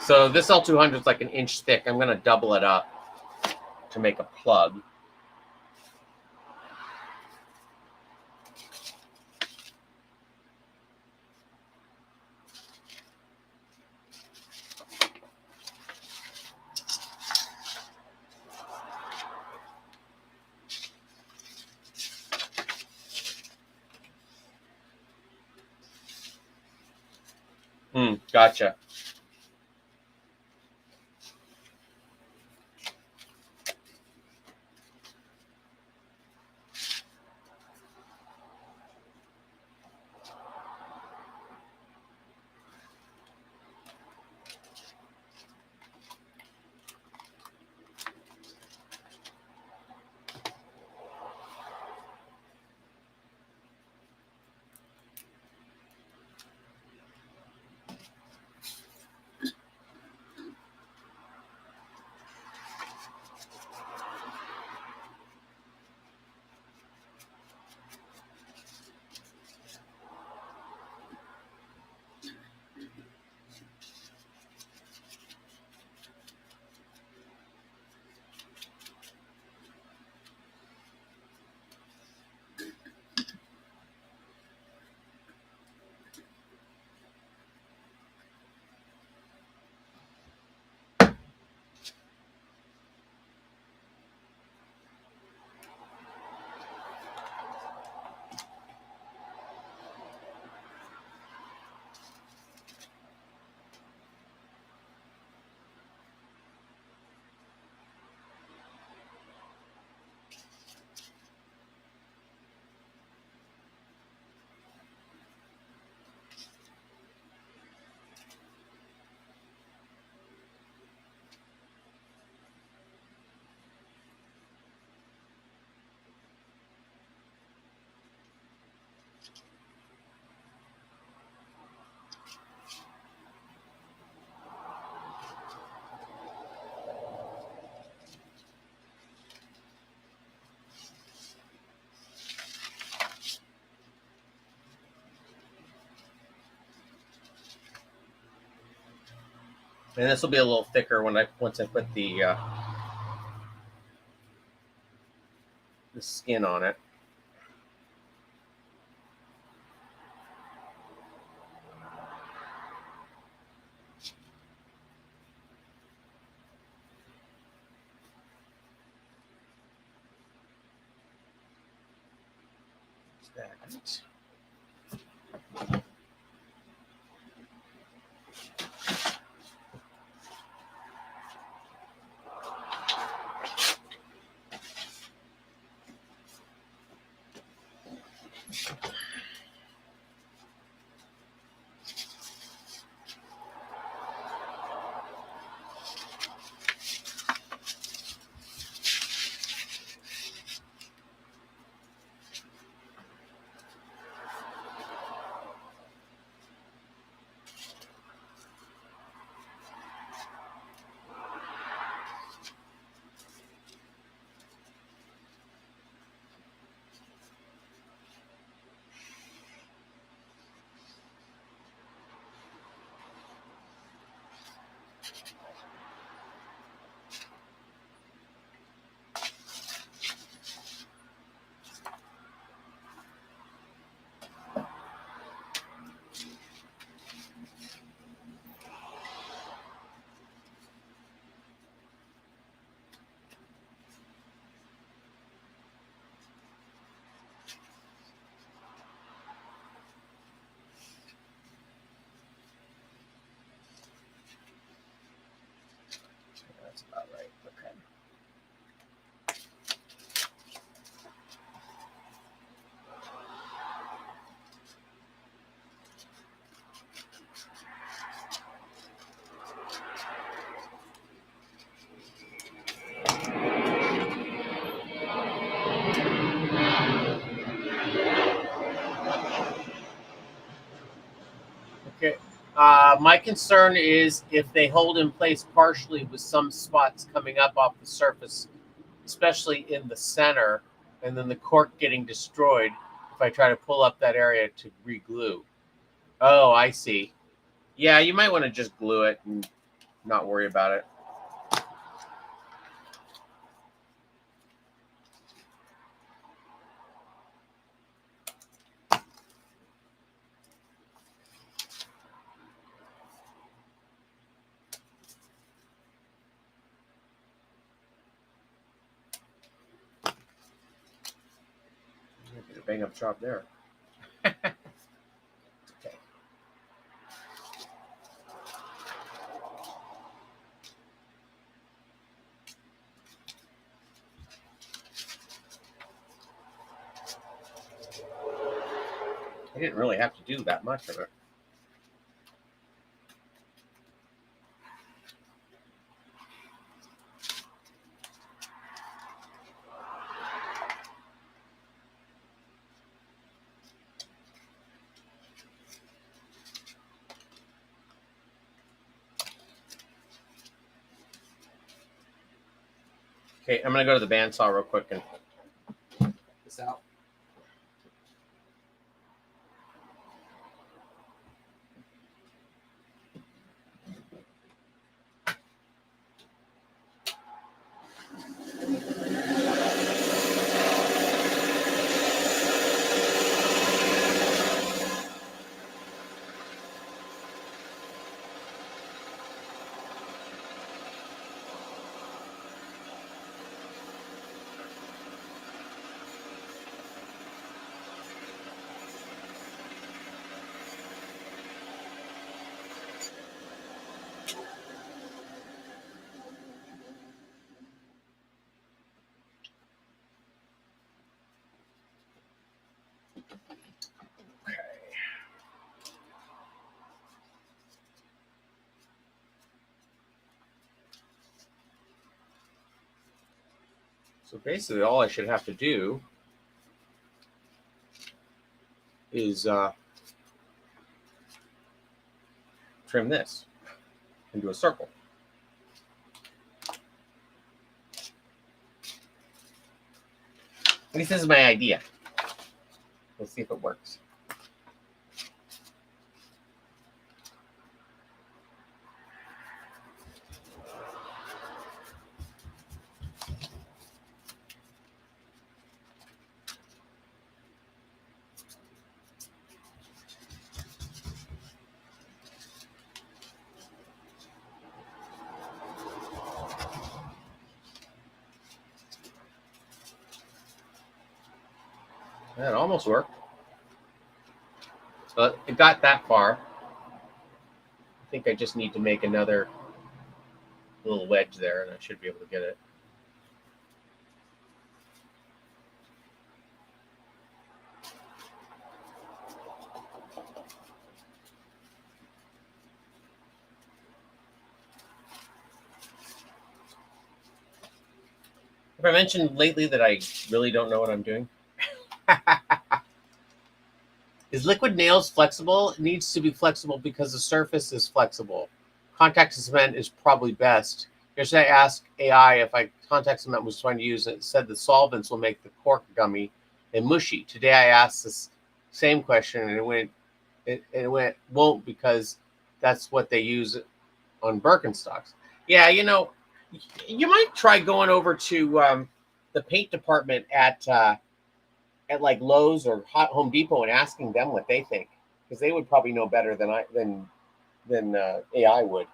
So this L200 is like an inch thick. I'm going to double it up to make a plug. Gotcha. And this will be a little thicker once I put the skin on it. That. That's about right. Okay. Okay. My concern is if they hold in place partially with some spots coming up off the surface, especially in the center, and then the cork getting destroyed if I try to pull up that area to re-glue. Oh, I see. Yeah, you might want to just glue it and not worry about it. Did a bang up job there. Okay. I didn't really have to do that much of it. Okay, I'm gonna go to the bandsaw real quick and this out. So basically, all I should have to do is trim this into a circle. At least this is my idea. Let's see if it works. That almost worked. But it got that far. I think I just need to make another little wedge there, and I should be able to get it. Have I mentioned lately that I really don't know what I'm doing? Is liquid nails flexible? It needs to be flexible because the surface is flexible. Contact cement is probably best. Yesterday I asked AI if contact cement was trying to use it. It said the solvents will make the cork gummy and mushy. Today I asked this same question and it went won't because that's what they use on Birkenstocks. Yeah, you might try going over to the paint department at like Lowe's or Home Depot and asking them what they think, because they would probably know better than AI would.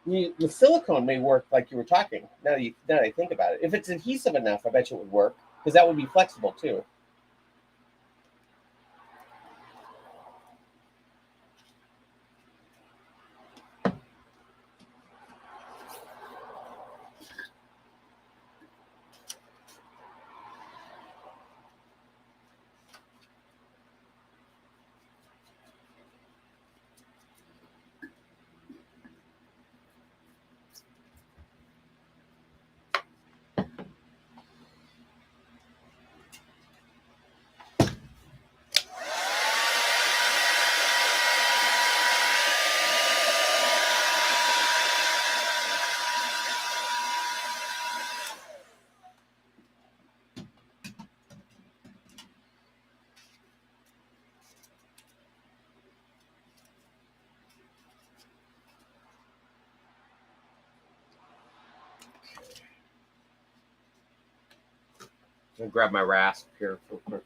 The silicone may work like you were talking. Now that I think about it, if it's adhesive enough, I bet you it would work because that would be flexible too. I'll grab my rasp here real quick.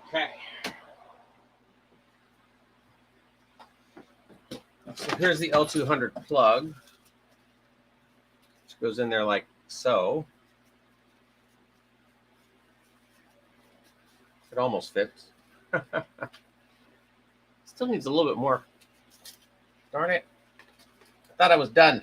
Okay. So here's the L200 plug, which goes in there like so. It almost fits. Still needs a little bit more. Darn it. I thought I was done.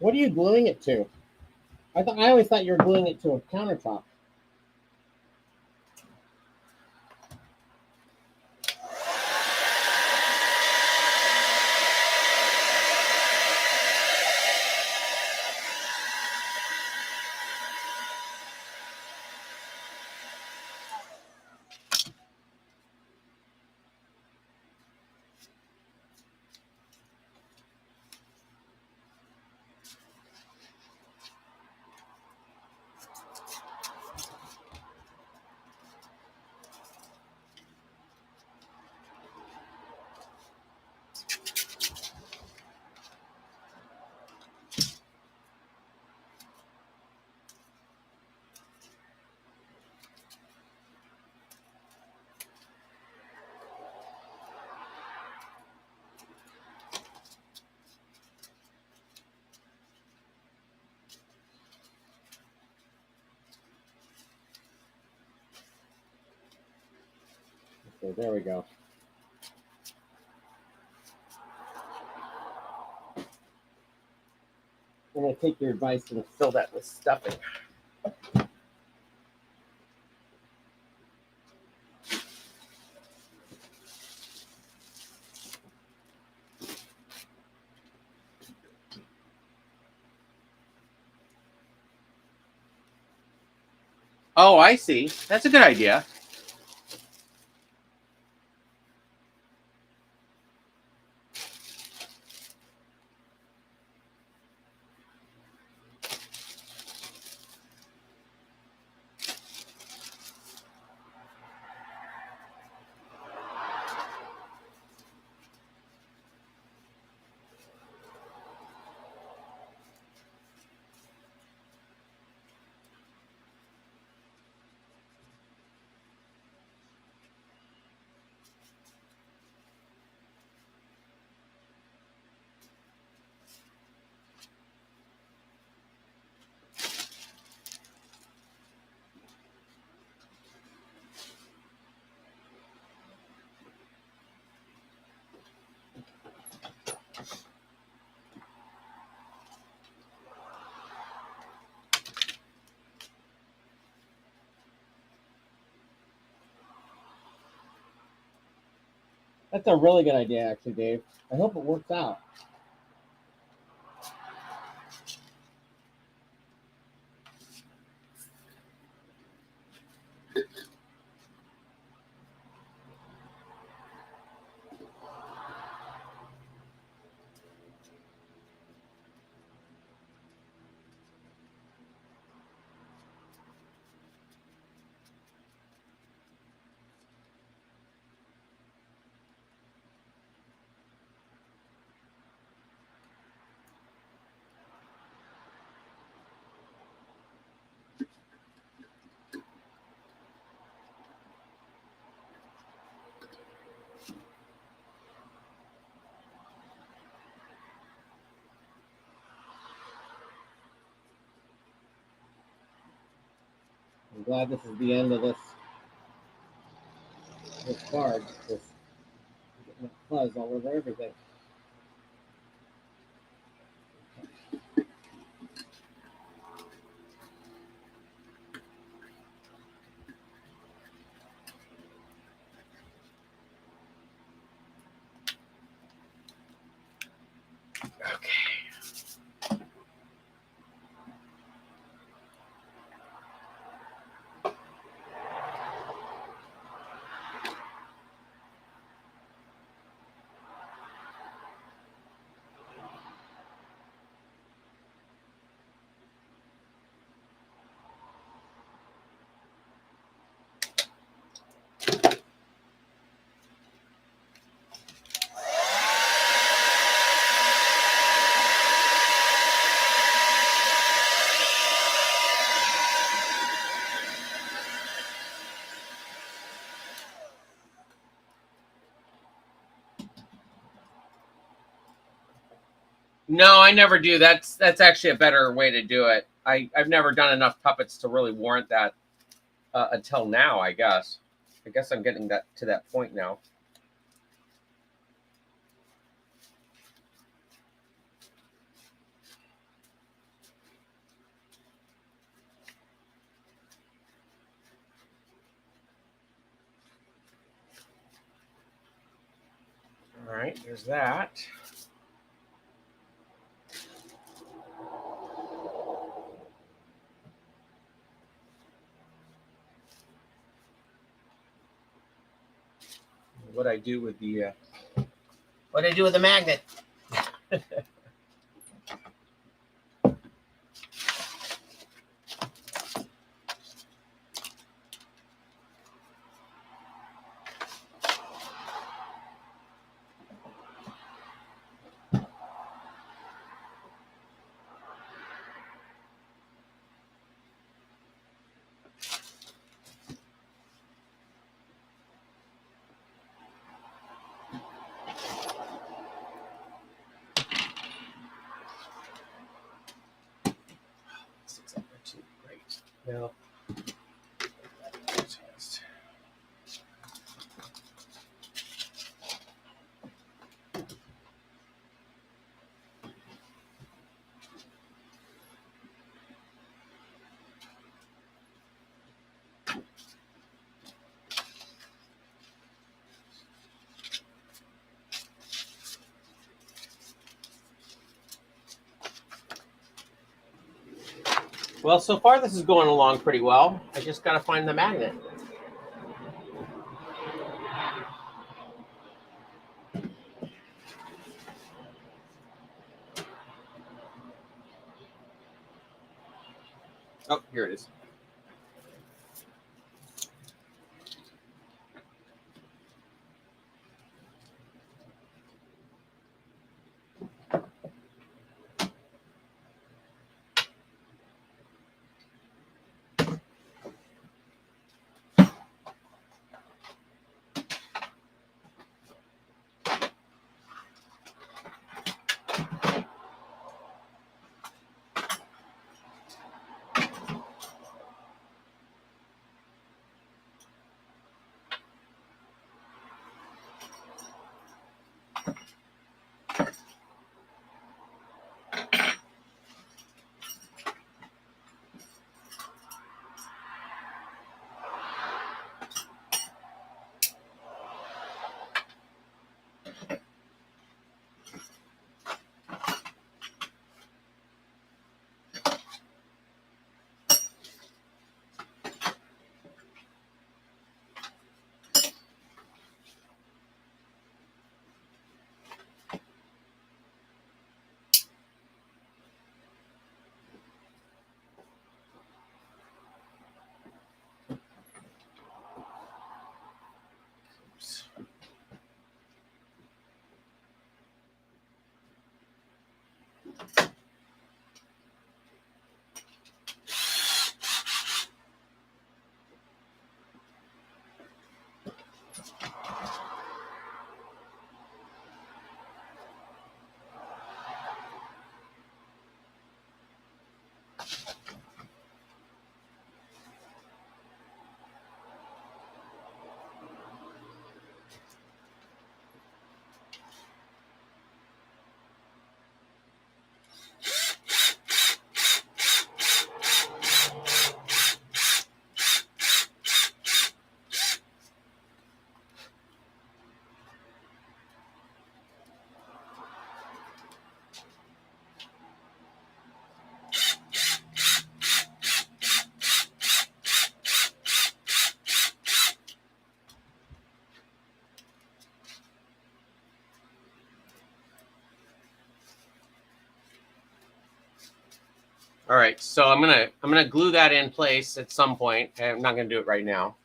What are you gluing it to? I always thought you were gluing it to a countertop. Okay, there we go. going to take your advice and fill that with stuffing. Oh, I see. That's a good idea. That's a really good idea, actually, Dave. I hope it works out. I'm glad this is the end of this card. This getting that fuzz all over everything. Okay. No, I never do. That's actually a better way to do it. I've never done enough puppets to really warrant that until now, I guess. I guess I'm getting that to that point now. All right, there's that. What I do with the magnet? Great. Now, Well, so far this is going along pretty well. I just got to find the magnet. Oh, here it is. All right, so I'm gonna glue that in place at some point. I'm not gonna do it right now.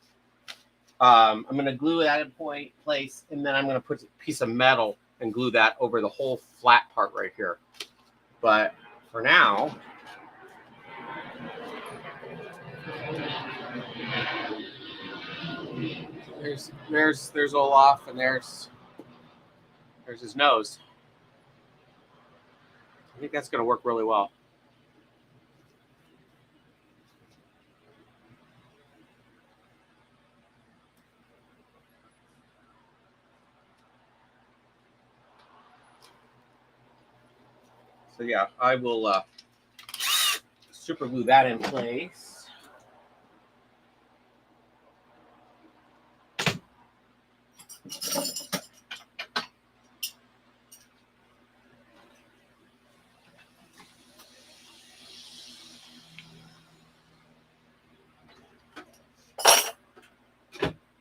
I'm gonna glue that in place, and then I'm gonna put a piece of metal and glue that over the whole flat part right here. But for now, there's Olaf, and there's his nose. I think that's gonna work really well. So yeah, I will super glue that in place.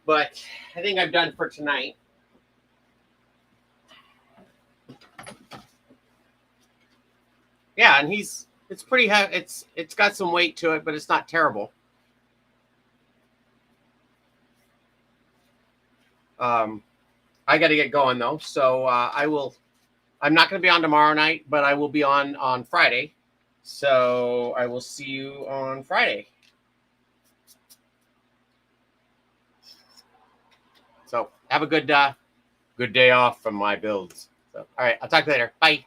But I think I'm done for tonight. Yeah, and it's pretty heavy. It's got some weight to it, but it's not terrible. I got to get going though, so I'm not going to be on tomorrow night, but I will be on Friday. So I will see you on Friday. So have a good day off from my builds. So all right, I'll talk to you later. Bye.